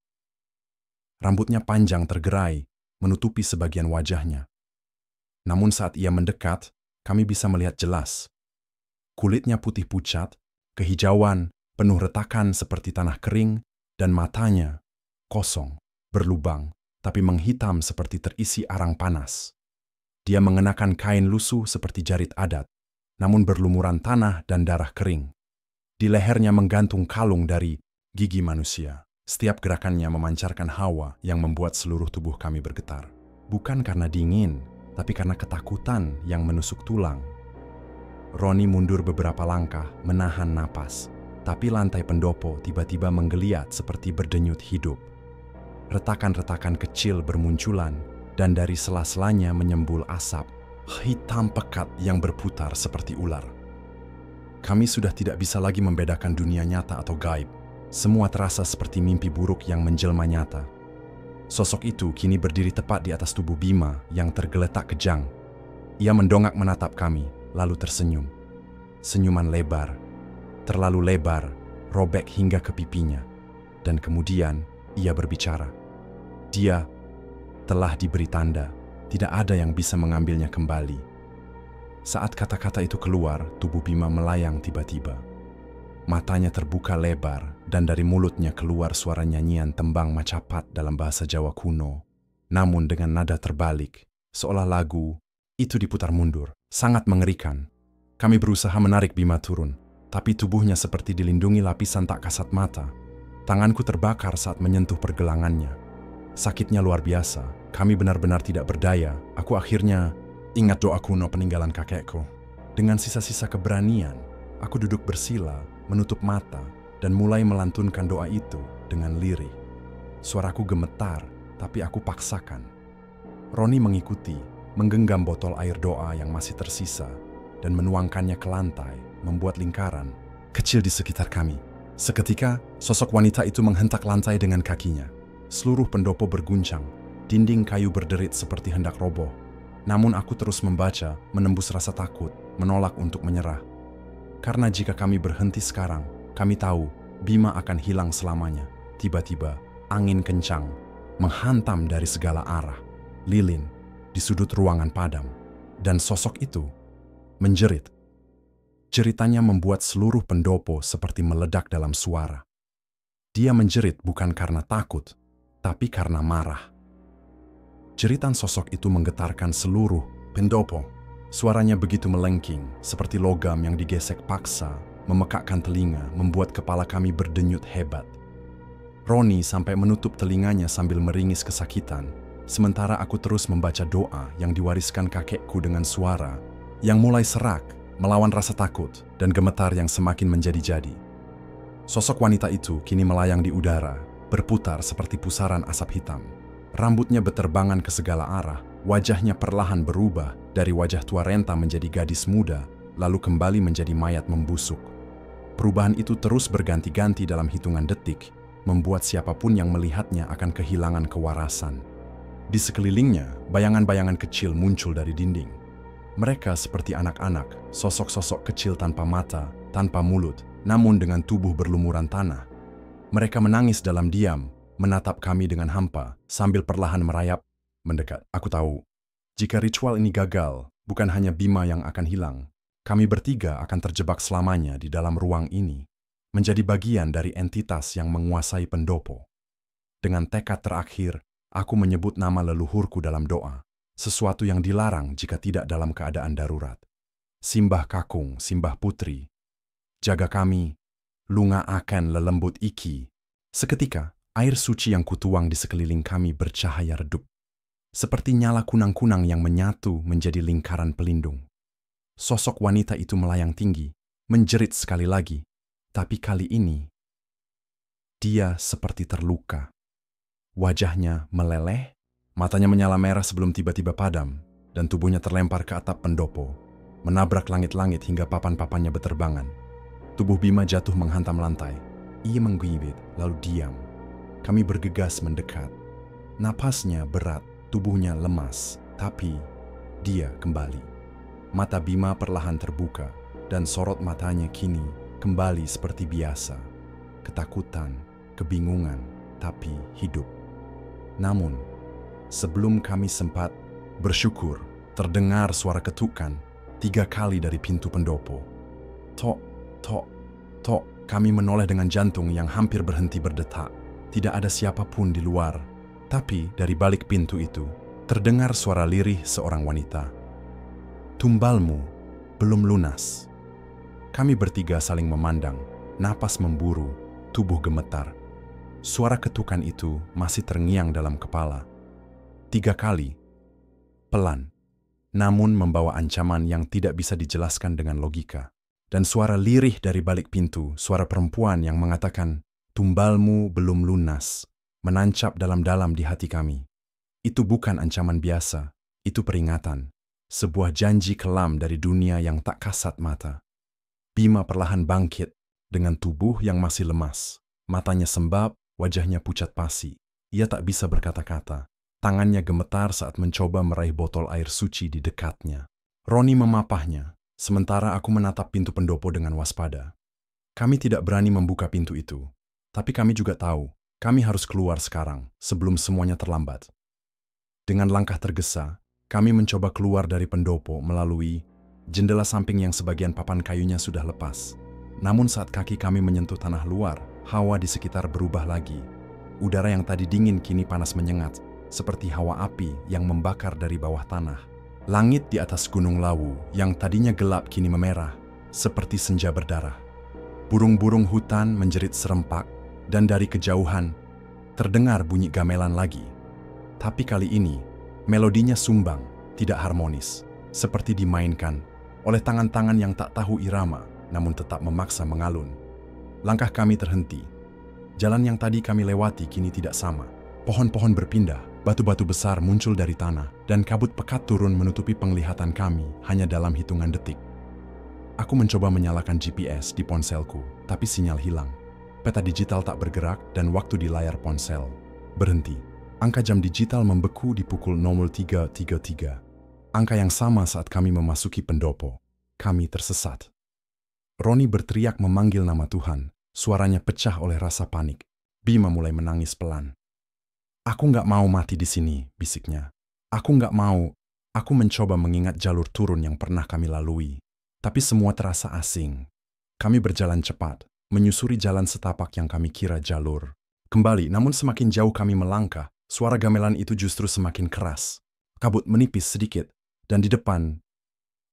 Rambutnya panjang tergerai, menutupi sebagian wajahnya. Namun saat ia mendekat, kami bisa melihat jelas. Kulitnya putih pucat, kehijauan, penuh retakan seperti tanah kering, dan matanya kosong, berlubang, tapi menghitam seperti terisi arang panas. Dia mengenakan kain lusuh seperti jarit adat, namun berlumuran tanah dan darah kering. Di lehernya menggantung kalung dari gigi manusia. Setiap gerakannya memancarkan hawa yang membuat seluruh tubuh kami bergetar. Bukan karena dingin, tapi karena ketakutan yang menusuk tulang. Roni mundur beberapa langkah, menahan napas. Tapi lantai pendopo tiba-tiba menggeliat seperti berdenyut hidup. Retakan-retakan kecil bermunculan, dan dari sela-selanya menyembul asap, hitam pekat yang berputar seperti ular. Kami sudah tidak bisa lagi membedakan dunia nyata atau gaib. Semua terasa seperti mimpi buruk yang menjelma nyata. Sosok itu kini berdiri tepat di atas tubuh Bima yang tergeletak kejang. Ia mendongak menatap kami, lalu tersenyum. Senyuman lebar, terlalu lebar, robek hingga ke pipinya. Dan kemudian ia berbicara. Dia telah diberi tanda, tidak ada yang bisa mengambilnya kembali. Saat kata-kata itu keluar, tubuh Bima melayang tiba-tiba. Matanya terbuka lebar, dan dari mulutnya keluar suara nyanyian tembang Macapat dalam bahasa Jawa kuno. Namun dengan nada terbalik, seolah lagu itu diputar mundur. Sangat mengerikan. Kami berusaha menarik Bima turun, tapi tubuhnya seperti dilindungi lapisan tak kasat mata. Tanganku terbakar saat menyentuh pergelangannya. Sakitnya luar biasa, kami benar-benar tidak berdaya. Aku akhirnya ingat doa kuno peninggalan kakekku. Dengan sisa-sisa keberanian, aku duduk bersila, menutup mata, dan mulai melantunkan doa itu dengan lirih. Suaraku gemetar, tapi aku paksakan. Roni mengikuti, menggenggam botol air doa yang masih tersisa, dan menuangkannya ke lantai, membuat lingkaran kecil di sekitar kami. Seketika, sosok wanita itu menghentak lantai dengan kakinya. Seluruh pendopo berguncang, dinding kayu berderit seperti hendak roboh. Namun aku terus membaca, menembus rasa takut, menolak untuk menyerah. Karena jika kami berhenti sekarang, kami tahu Bima akan hilang selamanya. Tiba-tiba, angin kencang, menghantam dari segala arah. Lilin, di sudut ruangan padam. Dan sosok itu menjerit. Jeritannya membuat seluruh pendopo seperti meledak dalam suara. Dia menjerit bukan karena takut, tapi karena marah. Jeritan sosok itu menggetarkan seluruh pendopo. Suaranya begitu melengking, seperti logam yang digesek paksa, memekakkan telinga, membuat kepala kami berdenyut hebat. Roni sampai menutup telinganya sambil meringis kesakitan, sementara aku terus membaca doa yang diwariskan kakekku dengan suara yang mulai serak, melawan rasa takut dan gemetar yang semakin menjadi-jadi. Sosok wanita itu kini melayang di udara, berputar seperti pusaran asap hitam. Rambutnya beterbangan ke segala arah, wajahnya perlahan berubah dari wajah tua renta menjadi gadis muda, lalu kembali menjadi mayat membusuk. Perubahan itu terus berganti-ganti dalam hitungan detik, membuat siapapun yang melihatnya akan kehilangan kewarasan. Di sekelilingnya, bayangan-bayangan kecil muncul dari dinding. Mereka seperti anak-anak, sosok-sosok kecil tanpa mata, tanpa mulut, namun dengan tubuh berlumuran tanah. Mereka menangis dalam diam, menatap kami dengan hampa, sambil perlahan merayap, mendekat. Aku tahu, jika ritual ini gagal, bukan hanya Bima yang akan hilang. Kami bertiga akan terjebak selamanya di dalam ruang ini, menjadi bagian dari entitas yang menguasai pendopo. Dengan tekad terakhir, aku menyebut nama leluhurku dalam doa, sesuatu yang dilarang jika tidak dalam keadaan darurat. Simbah Kakung, Simbah Putri, jaga kami, lunga akan lelembut iki. Seketika, air suci yang kutuang di sekeliling kami bercahaya redup, seperti nyala kunang-kunang yang menyatu menjadi lingkaran pelindung. Sosok wanita itu melayang tinggi, menjerit sekali lagi. Tapi kali ini, dia seperti terluka. Wajahnya meleleh, matanya menyala merah sebelum tiba-tiba padam, dan tubuhnya terlempar ke atap pendopo, menabrak langit-langit hingga papan-papannya berterbangan. Tubuh Bima jatuh menghantam lantai. Ia menggigit, lalu diam. Kami bergegas mendekat. Napasnya berat, tubuhnya lemas, tapi dia kembali. Mata Bima perlahan terbuka, dan sorot matanya kini kembali seperti biasa. Ketakutan, kebingungan, tapi hidup. Namun, sebelum kami sempat bersyukur, terdengar suara ketukan 3 kali dari pintu pendopo. Tok, tok, tok. Kami menoleh dengan jantung yang hampir berhenti berdetak. Tidak ada siapapun di luar, tapi dari balik pintu itu terdengar suara lirih seorang wanita. Tumbalmu belum lunas. Kami bertiga saling memandang, napas memburu, tubuh gemetar. Suara ketukan itu masih terngiang dalam kepala. 3 kali, pelan, namun membawa ancaman yang tidak bisa dijelaskan dengan logika. Dan suara lirih dari balik pintu, suara perempuan yang mengatakan, "Tumbalmu belum lunas," menancap dalam-dalam di hati kami. Itu bukan ancaman biasa, itu peringatan. Sebuah janji kelam dari dunia yang tak kasat mata. Bima perlahan bangkit dengan tubuh yang masih lemas. Matanya sembab, wajahnya pucat pasi. Ia tak bisa berkata-kata. Tangannya gemetar saat mencoba meraih botol air suci di dekatnya. Roni memapahnya, sementara aku menatap pintu pendopo dengan waspada. Kami tidak berani membuka pintu itu. Tapi kami juga tahu, kami harus keluar sekarang, sebelum semuanya terlambat. Dengan langkah tergesa, kami mencoba keluar dari pendopo melalui jendela samping yang sebagian papan kayunya sudah lepas. Namun saat kaki kami menyentuh tanah luar, hawa di sekitar berubah lagi. Udara yang tadi dingin kini panas menyengat, seperti hawa api yang membakar dari bawah tanah. Langit di atas Gunung Lawu yang tadinya gelap kini memerah, seperti senja berdarah. Burung-burung hutan menjerit serempak, dan dari kejauhan terdengar bunyi gamelan lagi. Tapi kali ini, melodinya sumbang, tidak harmonis, seperti dimainkan oleh tangan-tangan yang tak tahu irama, namun tetap memaksa mengalun. Langkah kami terhenti. Jalan yang tadi kami lewati kini tidak sama. Pohon-pohon berpindah, batu-batu besar muncul dari tanah, dan kabut pekat turun menutupi penglihatan kami hanya dalam hitungan detik. Aku mencoba menyalakan GPS di ponselku, tapi sinyal hilang. Peta digital tak bergerak dan waktu di layar ponsel berhenti. Angka jam digital membeku di pukul 03.33. Angka yang sama saat kami memasuki pendopo. Kami tersesat. Roni berteriak memanggil nama Tuhan. Suaranya pecah oleh rasa panik. Bima mulai menangis pelan. "Aku nggak mau mati di sini," bisiknya. "Aku nggak mau." Aku mencoba mengingat jalur turun yang pernah kami lalui. Tapi semua terasa asing. Kami berjalan cepat, menyusuri jalan setapak yang kami kira jalur. Kembali, namun semakin jauh kami melangkah, suara gamelan itu justru semakin keras. Kabut menipis sedikit, dan di depan,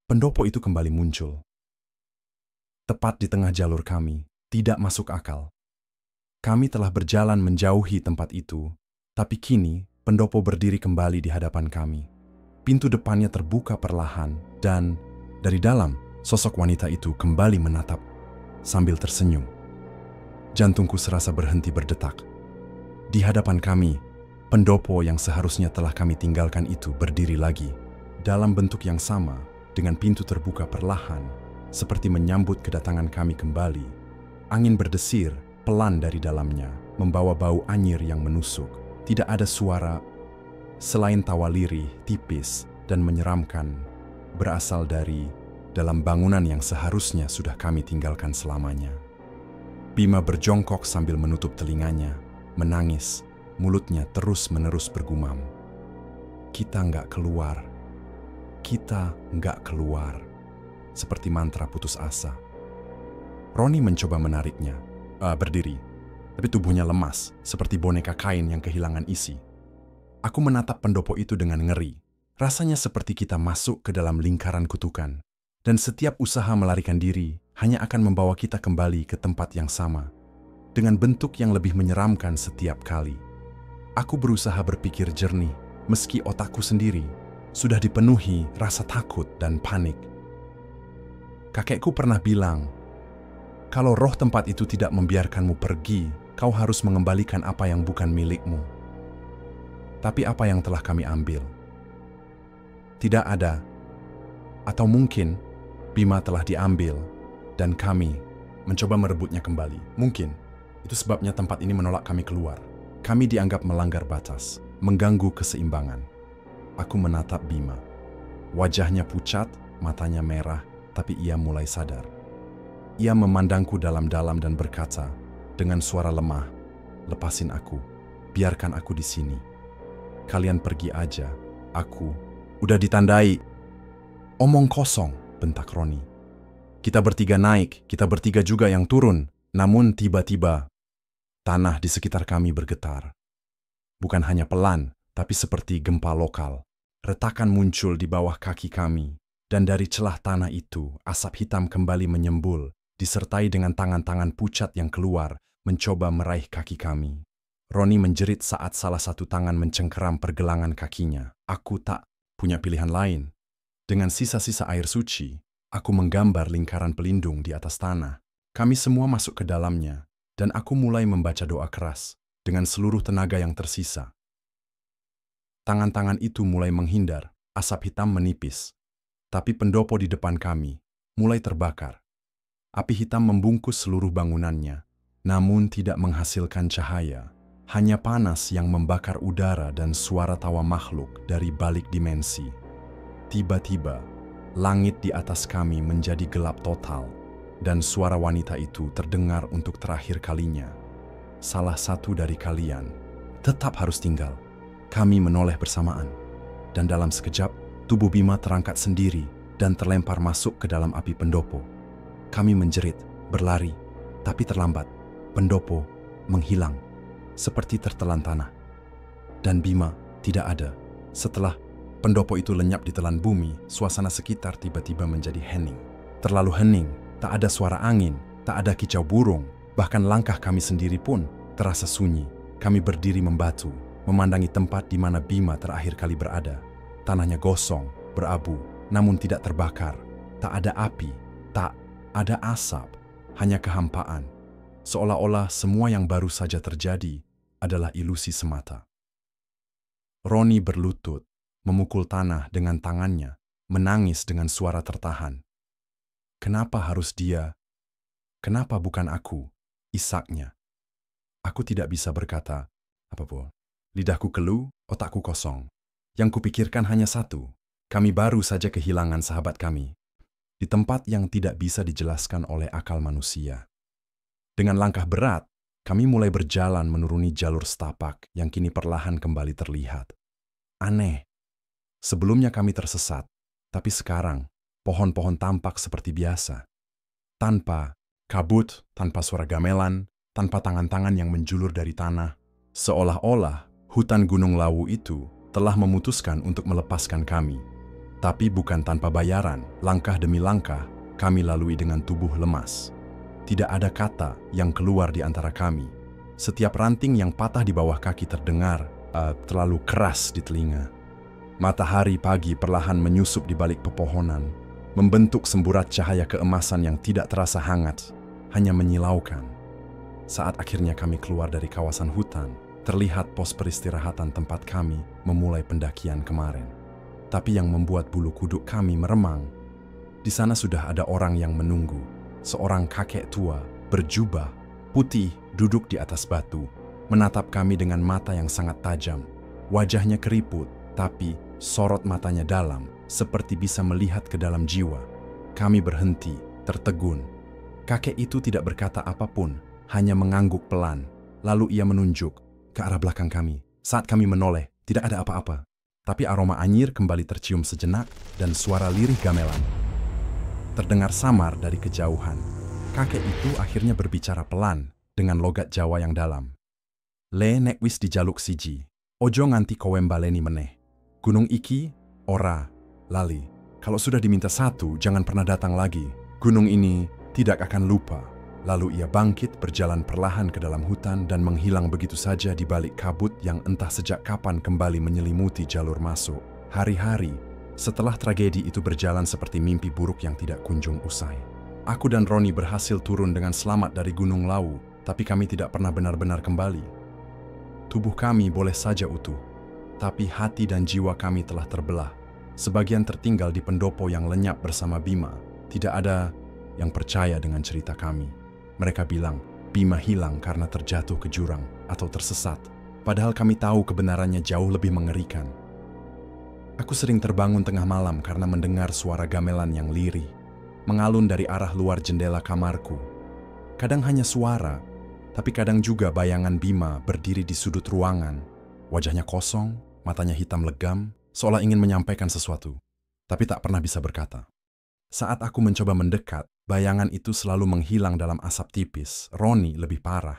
pendopo itu kembali muncul. Tepat di tengah jalur kami, tidak masuk akal. Kami telah berjalan menjauhi tempat itu, tapi kini pendopo berdiri kembali di hadapan kami. Pintu depannya terbuka perlahan, dan dari dalam, sosok wanita itu kembali menatap sambil tersenyum. Jantungku serasa berhenti berdetak. Di hadapan kami, pendopo yang seharusnya telah kami tinggalkan itu berdiri lagi, dalam bentuk yang sama, dengan pintu terbuka perlahan, seperti menyambut kedatangan kami kembali. Angin berdesir pelan dari dalamnya, membawa bau anyir yang menusuk. Tidak ada suara selain tawa lirih, tipis, dan menyeramkan, berasal dari dalam bangunan yang seharusnya sudah kami tinggalkan selamanya. Bima berjongkok sambil menutup telinganya, menangis, mulutnya terus-menerus bergumam. "Kita nggak keluar. Kita nggak keluar." Seperti mantra putus asa. Roni mencoba menariknya, berdiri, tapi tubuhnya lemas, seperti boneka kain yang kehilangan isi. Aku menatap pendopo itu dengan ngeri. Rasanya seperti kita masuk ke dalam lingkaran kutukan. Dan setiap usaha melarikan diri hanya akan membawa kita kembali ke tempat yang sama, dengan bentuk yang lebih menyeramkan setiap kali. Aku berusaha berpikir jernih, meski otakku sendiri sudah dipenuhi rasa takut dan panik. Kakekku pernah bilang, Kalau roh tempat itu tidak membiarkanmu pergi, kau harus mengembalikan apa yang bukan milikmu. Tapi apa yang telah kami ambil? Tidak ada. Atau mungkin Bima telah diambil dan kami mencoba merebutnya kembali. Mungkin itu sebabnya tempat ini menolak kami keluar. Kami dianggap melanggar batas, mengganggu keseimbangan. Aku menatap Bima. Wajahnya pucat, matanya merah, tapi ia mulai sadar. Ia memandangku dalam-dalam dan berkata dengan suara lemah, "Lepasin aku, biarkan aku di sini. Kalian pergi aja, aku udah ditandai." "Omong kosong," bentak Roni. "Kita bertiga naik, kita bertiga juga yang turun." Namun tiba-tiba, tanah di sekitar kami bergetar. Bukan hanya pelan, tapi seperti gempa lokal. Retakan muncul di bawah kaki kami, dan dari celah tanah itu, asap hitam kembali menyembul, disertai dengan tangan-tangan pucat yang keluar, mencoba meraih kaki kami. Roni menjerit saat salah satu tangan mencengkeram pergelangan kakinya. Aku tak punya pilihan lain. Dengan sisa-sisa air suci, aku menggambar lingkaran pelindung di atas tanah. Kami semua masuk ke dalamnya, dan aku mulai membaca doa keras dengan seluruh tenaga yang tersisa. Tangan-tangan itu mulai menghindar, asap hitam menipis. Tapi pendopo di depan kami mulai terbakar. Api hitam membungkus seluruh bangunannya, namun tidak menghasilkan cahaya. Hanya panas yang membakar udara dan suara tawa makhluk dari balik dimensi. Tiba-tiba, langit di atas kami menjadi gelap total, dan suara wanita itu terdengar untuk terakhir kalinya. "Salah satu dari kalian tetap harus tinggal." Kami menoleh bersamaan, dan dalam sekejap, tubuh Bima terangkat sendiri dan terlempar masuk ke dalam api pendopo. Kami menjerit, berlari, tapi terlambat. Pendopo menghilang, seperti tertelan tanah. Dan Bima tidak ada. Setelah pendopo itu lenyap ditelan bumi, suasana sekitar tiba-tiba menjadi hening. Terlalu hening, tak ada suara angin, tak ada kicau burung, bahkan langkah kami sendiri pun terasa sunyi. Kami berdiri membatu, memandangi tempat di mana Bima terakhir kali berada. Tanahnya gosong, berabu, namun tidak terbakar. Tak ada api, tak ada asap, hanya kehampaan. Seolah-olah semua yang baru saja terjadi adalah ilusi semata. Roni berlutut, memukul tanah dengan tangannya, menangis dengan suara tertahan. "Kenapa harus dia? Kenapa bukan aku?" isaknya. Aku tidak bisa berkata apapun. Lidahku keluh, otakku kosong. Yang kupikirkan hanya satu, kami baru saja kehilangan sahabat kami. Di tempat yang tidak bisa dijelaskan oleh akal manusia. Dengan langkah berat, kami mulai berjalan menuruni jalur setapak yang kini perlahan kembali terlihat. Aneh. Sebelumnya kami tersesat, tapi sekarang pohon-pohon tampak seperti biasa. Tanpa kabut, tanpa suara gamelan, tanpa tangan-tangan yang menjulur dari tanah. Seolah-olah hutan Gunung Lawu itu telah memutuskan untuk melepaskan kami. Tapi bukan tanpa bayaran, langkah demi langkah, kami lalui dengan tubuh lemas. Tidak ada kata yang keluar di antara kami. Setiap ranting yang patah di bawah kaki terdengar terlalu keras di telinga. Matahari pagi perlahan menyusup di balik pepohonan, membentuk semburat cahaya keemasan yang tidak terasa hangat, hanya menyilaukan. Saat akhirnya kami keluar dari kawasan hutan, terlihat pos peristirahatan tempat kami memulai pendakian kemarin. Tapi yang membuat bulu kuduk kami meremang, di sana sudah ada orang yang menunggu. Seorang kakek tua, berjubah, putih, duduk di atas batu, menatap kami dengan mata yang sangat tajam. Wajahnya keriput, tapi sorot matanya dalam, seperti bisa melihat ke dalam jiwa. Kami berhenti, tertegun. Kakek itu tidak berkata apapun, hanya mengangguk pelan. Lalu ia menunjuk ke arah belakang kami. Saat kami menoleh, tidak ada apa-apa. Tapi aroma anyir kembali tercium sejenak dan suara lirih gamelan terdengar samar dari kejauhan. Kakek itu akhirnya berbicara pelan dengan logat Jawa yang dalam. "Le nek wis dijaluk siji, ojo nganti kowe mbaleni meneh. Gunung iki ora lali. Kalau sudah diminta satu, jangan pernah datang lagi. Gunung ini tidak akan lupa." Lalu ia bangkit berjalan perlahan ke dalam hutan dan menghilang begitu saja di balik kabut yang entah sejak kapan kembali menyelimuti jalur masuk. Hari-hari setelah tragedi itu berjalan seperti mimpi buruk yang tidak kunjung usai. Aku dan Roni berhasil turun dengan selamat dari Gunung Lawu, tapi kami tidak pernah benar-benar kembali. Tubuh kami boleh saja utuh, tapi hati dan jiwa kami telah terbelah. Sebagian tertinggal di pendopo yang lenyap bersama Bima. Tidak ada yang percaya dengan cerita kami. Mereka bilang Bima hilang karena terjatuh ke jurang atau tersesat. Padahal kami tahu kebenarannya jauh lebih mengerikan. Aku sering terbangun tengah malam karena mendengar suara gamelan yang lirih, mengalun dari arah luar jendela kamarku. Kadang hanya suara, tapi kadang juga bayangan Bima berdiri di sudut ruangan. Wajahnya kosong, matanya hitam legam, seolah ingin menyampaikan sesuatu, tapi tak pernah bisa berkata. Saat aku mencoba mendekat, bayangan itu selalu menghilang dalam asap tipis. Roni lebih parah.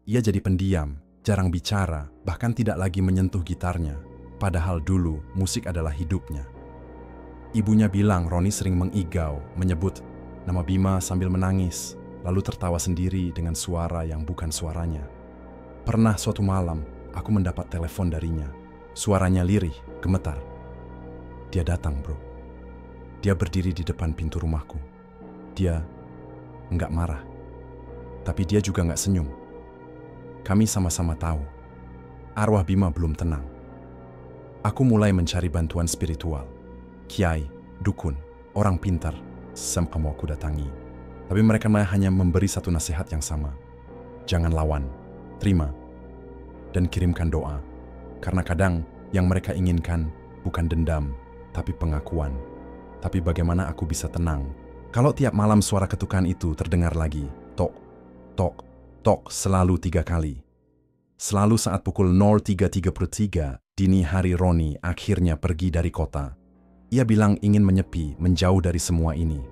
Ia jadi pendiam, jarang bicara, bahkan tidak lagi menyentuh gitarnya. Padahal dulu musik adalah hidupnya. Ibunya bilang Roni sering mengigau, menyebut nama Bima sambil menangis, lalu tertawa sendiri dengan suara yang bukan suaranya. Pernah suatu malam, aku mendapat telepon darinya. Suaranya lirih, gemetar. Dia datang, bro. Dia berdiri di depan pintu rumahku. Dia enggak marah, tapi dia juga enggak senyum. Kami sama-sama tahu, arwah Bima belum tenang. Aku mulai mencari bantuan spiritual. Kiai, dukun, orang pintar, semua aku datangi. Tapi mereka hanya memberi satu nasihat yang sama. Jangan lawan, terima, dan kirimkan doa. Karena kadang yang mereka inginkan bukan dendam, tapi pengakuan. Tapi bagaimana aku bisa tenang kalau tiap malam suara ketukan itu terdengar lagi? Tok, tok, tok selalu 3 kali. Selalu saat pukul 03.33 dini hari Roni akhirnya pergi dari kota. Ia bilang ingin menyepi, menjauh dari semua ini.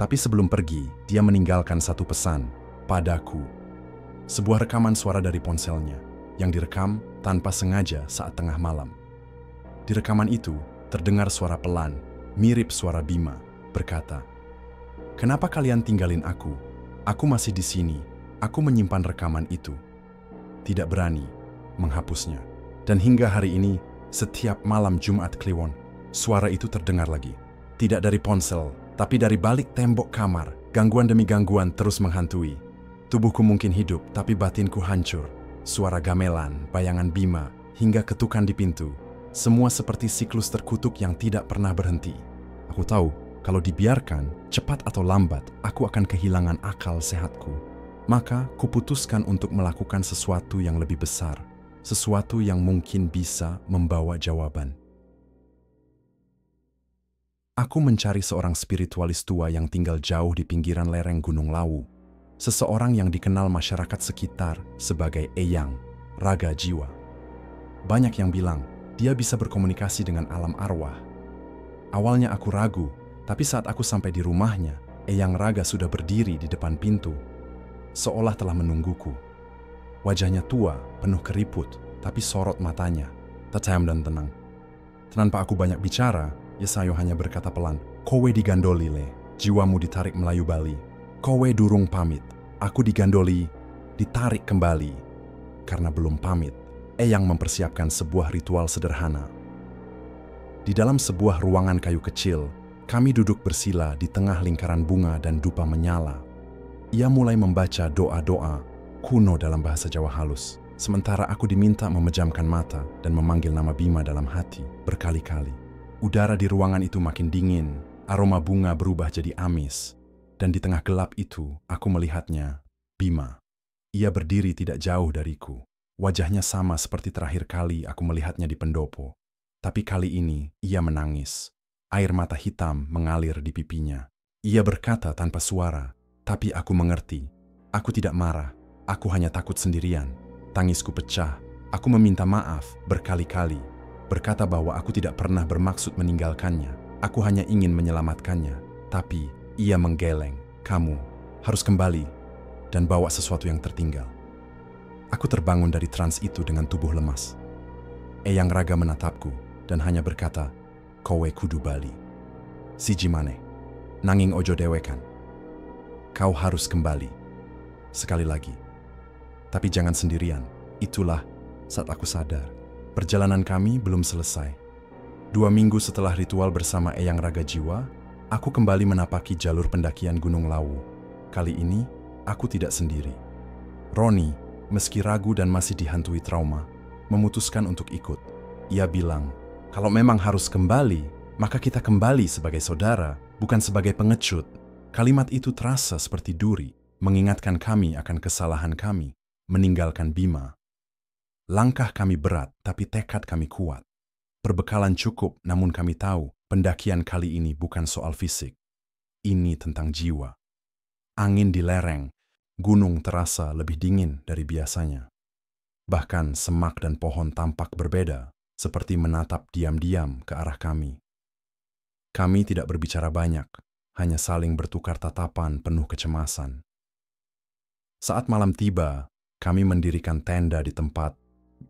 Tapi sebelum pergi, dia meninggalkan satu pesan padaku. Sebuah rekaman suara dari ponselnya yang direkam tanpa sengaja saat tengah malam. Di rekaman itu terdengar suara pelan, mirip suara Bima, berkata, "Kenapa kalian tinggalin aku? Aku masih di sini. Aku menyimpan rekaman itu. Tidak berani menghapusnya." Dan hingga hari ini, setiap malam Jumat Kliwon, suara itu terdengar lagi. Tidak dari ponsel, tapi dari balik tembok kamar. Gangguan demi gangguan terus menghantui. Tubuhku mungkin hidup, tapi batinku hancur. Suara gamelan, bayangan Bima, hingga ketukan di pintu. Semua seperti siklus terkutuk yang tidak pernah berhenti. Aku tahu, kalau dibiarkan, cepat atau lambat, aku akan kehilangan akal sehatku. Maka, kuputuskan untuk melakukan sesuatu yang lebih besar. Sesuatu yang mungkin bisa membawa jawaban. Aku mencari seorang spiritualis tua yang tinggal jauh di pinggiran lereng Gunung Lawu. Seseorang yang dikenal masyarakat sekitar sebagai Eyang, Raga Jiwa. Banyak yang bilang, dia bisa berkomunikasi dengan alam arwah. Awalnya aku ragu, tapi saat aku sampai di rumahnya, Eyang Raga sudah berdiri di depan pintu, seolah telah menungguku. Wajahnya tua, penuh keriput, tapi sorot matanya tajam dan tenang. Tanpa aku banyak bicara, Yesayo hanya berkata pelan, "Kowe digandoli le, jiwamu ditarik Melayu Bali. Kowe durung pamit, aku digandoli, ditarik kembali." Karena belum pamit, Eyang mempersiapkan sebuah ritual sederhana. Di dalam sebuah ruangan kayu kecil, kami duduk bersila di tengah lingkaran bunga dan dupa menyala. Ia mulai membaca doa-doa kuno dalam bahasa Jawa halus, sementara aku diminta memejamkan mata dan memanggil nama Bima dalam hati berkali-kali. Udara di ruangan itu makin dingin, aroma bunga berubah jadi amis, dan di tengah gelap itu aku melihatnya, Bima. Ia berdiri tidak jauh dariku. Wajahnya sama seperti terakhir kali aku melihatnya di pendopo. Tapi kali ini ia menangis. Air mata hitam mengalir di pipinya. Ia berkata tanpa suara, tapi aku mengerti. Aku tidak marah. Aku hanya takut sendirian. Tangisku pecah. Aku meminta maaf berkali-kali. Berkata bahwa aku tidak pernah bermaksud meninggalkannya. Aku hanya ingin menyelamatkannya. Tapi ia menggeleng. "Kamu harus kembali dan bawa sesuatu yang tertinggal." Aku terbangun dari trans itu dengan tubuh lemas. Eyang Raga menatapku dan hanya berkata, "Kowe kudu bali. Siji maneh, nanging ojo dewekan. Kau harus kembali. Sekali lagi. Tapi jangan sendirian." Itulah saat aku sadar. Perjalanan kami belum selesai. 2 minggu setelah ritual bersama Eyang Raga Jiwa, Aku kembali menapaki jalur pendakian Gunung Lawu. Kali ini, aku tidak sendiri. Roni, meski ragu dan masih dihantui trauma, memutuskan untuk ikut. Ia bilang, kalau memang harus kembali, maka kita kembali sebagai saudara, bukan sebagai pengecut. Kalimat itu terasa seperti duri, mengingatkan kami akan kesalahan kami, meninggalkan Bima. Langkah kami berat, tapi tekad kami kuat. Perbekalan cukup, namun kami tahu pendakian kali ini bukan soal fisik. Ini tentang jiwa. Angin di lereng, gunung terasa lebih dingin dari biasanya. Bahkan semak dan pohon tampak berbeda, seperti menatap diam-diam ke arah kami. Kami tidak berbicara banyak, hanya saling bertukar tatapan penuh kecemasan. Saat malam tiba, kami mendirikan tenda di tempat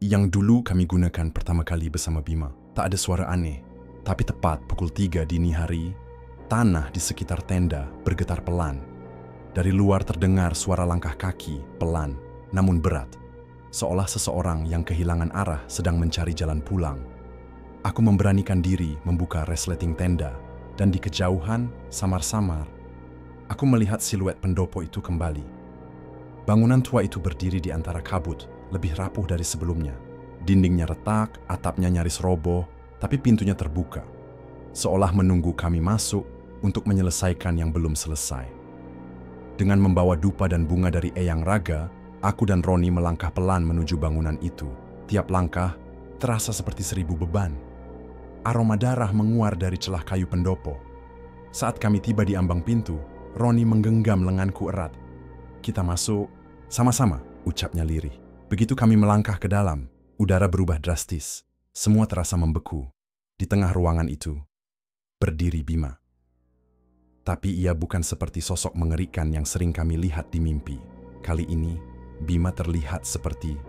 yang dulu kami gunakan pertama kali bersama Bima. Tak ada suara aneh, tapi tepat pukul 3 dini hari, tanah di sekitar tenda bergetar pelan. Dari luar terdengar suara langkah kaki, pelan, namun berat, seolah seseorang yang kehilangan arah sedang mencari jalan pulang. Aku memberanikan diri membuka resleting tenda, dan di kejauhan, samar-samar, aku melihat siluet pendopo itu kembali. Bangunan tua itu berdiri di antara kabut, lebih rapuh dari sebelumnya. Dindingnya retak, atapnya nyaris roboh, tapi pintunya terbuka, seolah menunggu kami masuk untuk menyelesaikan yang belum selesai. Dengan membawa dupa dan bunga dari Eyang Raga, aku dan Roni melangkah pelan menuju bangunan itu. Tiap langkah terasa seperti 1000 beban. Aroma darah menguar dari celah kayu pendopo. Saat kami tiba di ambang pintu, Roni menggenggam lenganku erat. Kita masuk, sama-sama, ucapnya lirih. Begitu kami melangkah ke dalam, udara berubah drastis. Semua terasa membeku. Di tengah ruangan itu, berdiri Bima. Tapi ia bukan seperti sosok mengerikan yang sering kami lihat di mimpi. Kali ini, Bima terlihat seperti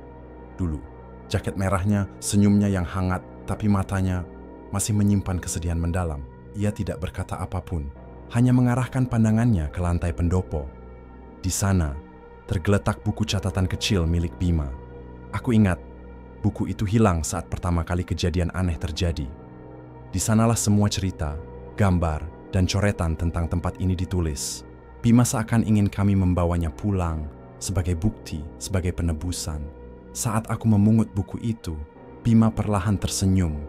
dulu. Jaket merahnya, senyumnya yang hangat, tapi matanya masih menyimpan kesedihan mendalam. Ia tidak berkata apapun, hanya mengarahkan pandangannya ke lantai pendopo. Di sana, tergeletak buku catatan kecil milik Bima. Aku ingat, buku itu hilang saat pertama kali kejadian aneh terjadi. Di sanalah semua cerita, gambar, dan coretan tentang tempat ini ditulis. Bima seakan ingin kami membawanya pulang, sebagai bukti, sebagai penebusan. Saat aku memungut buku itu, Bima perlahan tersenyum,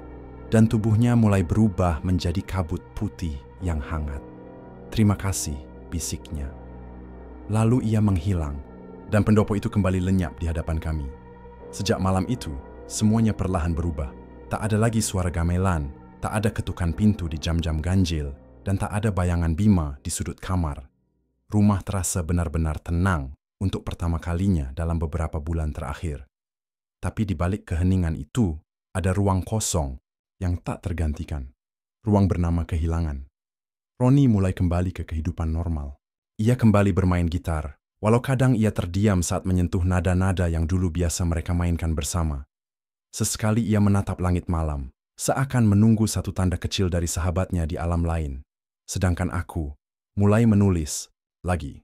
dan tubuhnya mulai berubah menjadi kabut putih yang hangat. Terima kasih, bisiknya. Lalu ia menghilang, dan pendopo itu kembali lenyap di hadapan kami. Sejak malam itu, semuanya perlahan berubah. Tak ada lagi suara gamelan, tak ada ketukan pintu di jam-jam ganjil, dan tak ada bayangan Bima di sudut kamar. Rumah terasa benar-benar tenang untuk pertama kalinya dalam beberapa bulan terakhir. Tapi di balik keheningan itu, ada ruang kosong yang tak tergantikan. Ruang bernama kehilangan. Roni mulai kembali ke kehidupan normal. Ia kembali bermain gitar, walau kadang ia terdiam saat menyentuh nada-nada yang dulu biasa mereka mainkan bersama. Sesekali ia menatap langit malam, seakan menunggu satu tanda kecil dari sahabatnya di alam lain. Sedangkan aku mulai menulis lagi.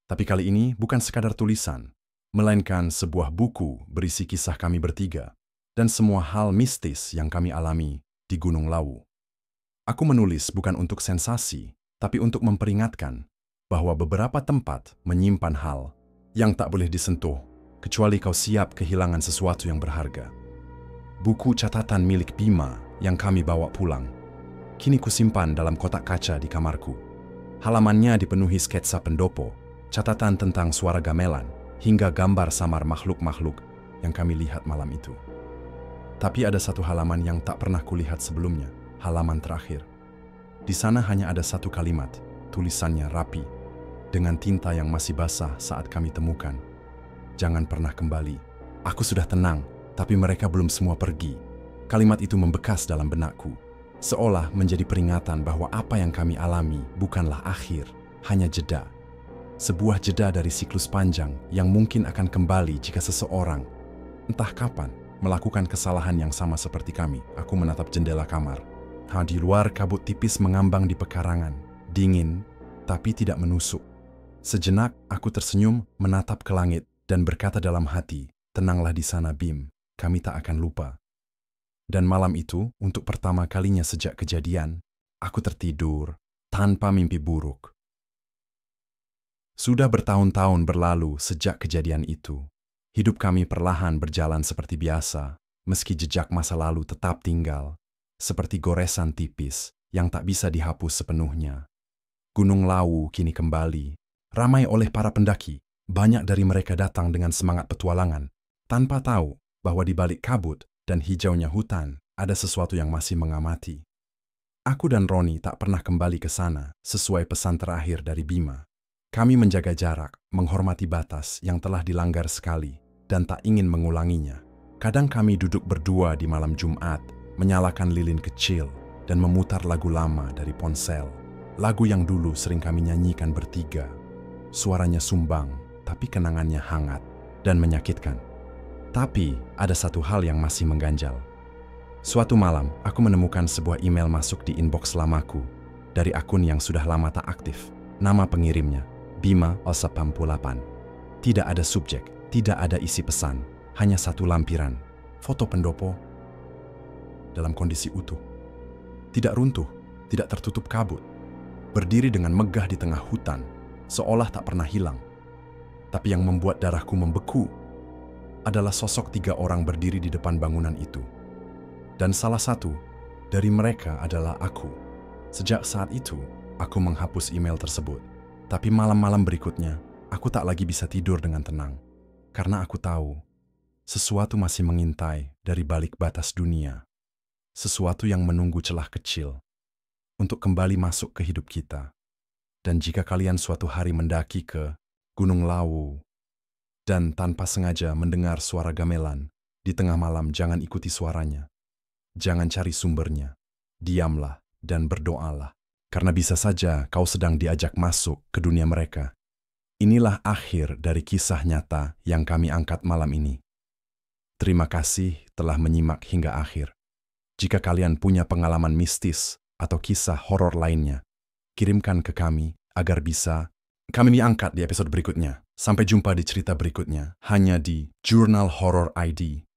Tapi kali ini bukan sekadar tulisan, melainkan sebuah buku berisi kisah kami bertiga dan semua hal mistis yang kami alami di Gunung Lawu. Aku menulis bukan untuk sensasi, tapi untuk memperingatkan bahwa beberapa tempat menyimpan hal yang tak boleh disentuh, kecuali kau siap kehilangan sesuatu yang berharga. Buku catatan milik Bima yang kami bawa pulang, kini kusimpan dalam kotak kaca di kamarku. Halamannya dipenuhi sketsa pendopo, catatan tentang suara gamelan, hingga gambar samar makhluk-makhluk yang kami lihat malam itu. Tapi ada satu halaman yang tak pernah kulihat sebelumnya, halaman terakhir. Di sana hanya ada satu kalimat, tulisannya rapi, dengan tinta yang masih basah saat kami temukan. Jangan pernah kembali. Aku sudah tenang, tapi mereka belum semua pergi. Kalimat itu membekas dalam benakku, seolah menjadi peringatan bahwa apa yang kami alami bukanlah akhir, hanya jeda. Sebuah jeda dari siklus panjang yang mungkin akan kembali jika seseorang, entah kapan, melakukan kesalahan yang sama seperti kami. Aku menatap jendela kamar. Di luar kabut tipis mengambang di pekarangan, dingin tapi tidak menusuk. Sejenak aku tersenyum menatap ke langit dan berkata dalam hati, tenanglah di sana Bim, kami tak akan lupa. Dan malam itu, untuk pertama kalinya sejak kejadian, aku tertidur tanpa mimpi buruk. Sudah bertahun-tahun berlalu sejak kejadian itu. Hidup kami perlahan berjalan seperti biasa, meski jejak masa lalu tetap tinggal, seperti goresan tipis yang tak bisa dihapus sepenuhnya. Gunung Lawu kini kembali, ramai oleh para pendaki. Banyak dari mereka datang dengan semangat petualangan, tanpa tahu bahwa di balik kabut dan hijaunya hutan ada sesuatu yang masih mengamati. Aku dan Roni tak pernah kembali ke sana sesuai pesan terakhir dari Bima. Kami menjaga jarak, menghormati batas yang telah dilanggar sekali, dan tak ingin mengulanginya. Kadang kami duduk berdua di malam Jumat, menyalakan lilin kecil, dan memutar lagu lama dari ponsel. Lagu yang dulu sering kami nyanyikan bertiga. Suaranya sumbang, tapi kenangannya hangat dan menyakitkan. Tapi ada satu hal yang masih mengganjal. Suatu malam, aku menemukan sebuah email masuk di inbox lamaku dari akun yang sudah lama tak aktif. Nama pengirimnya, Bima 88. Tidak ada subjek, tidak ada isi pesan, hanya satu lampiran, foto pendopo dalam kondisi utuh. Tidak runtuh, tidak tertutup kabut, berdiri dengan megah di tengah hutan, seolah tak pernah hilang. Tapi yang membuat darahku membeku adalah sosok 3 orang berdiri di depan bangunan itu. Dan salah satu dari mereka adalah aku. Sejak saat itu, aku menghapus email tersebut. Tapi malam-malam berikutnya, aku tak lagi bisa tidur dengan tenang. Karena aku tahu, sesuatu masih mengintai dari balik batas dunia. Sesuatu yang menunggu celah kecil untuk kembali masuk ke hidup kita. Dan jika kalian suatu hari mendaki ke Gunung Lawu dan tanpa sengaja mendengar suara gamelan di tengah malam, jangan ikuti suaranya. Jangan cari sumbernya. Diamlah dan berdoalah. Karena bisa saja kau sedang diajak masuk ke dunia mereka. Inilah akhir dari kisah nyata yang kami angkat malam ini. Terima kasih telah menyimak hingga akhir. Jika kalian punya pengalaman mistis atau kisah horor lainnya, kirimkan ke kami agar bisa kami diangkat di episode berikutnya. Sampai jumpa di cerita berikutnya, hanya di Jurnal Horor ID.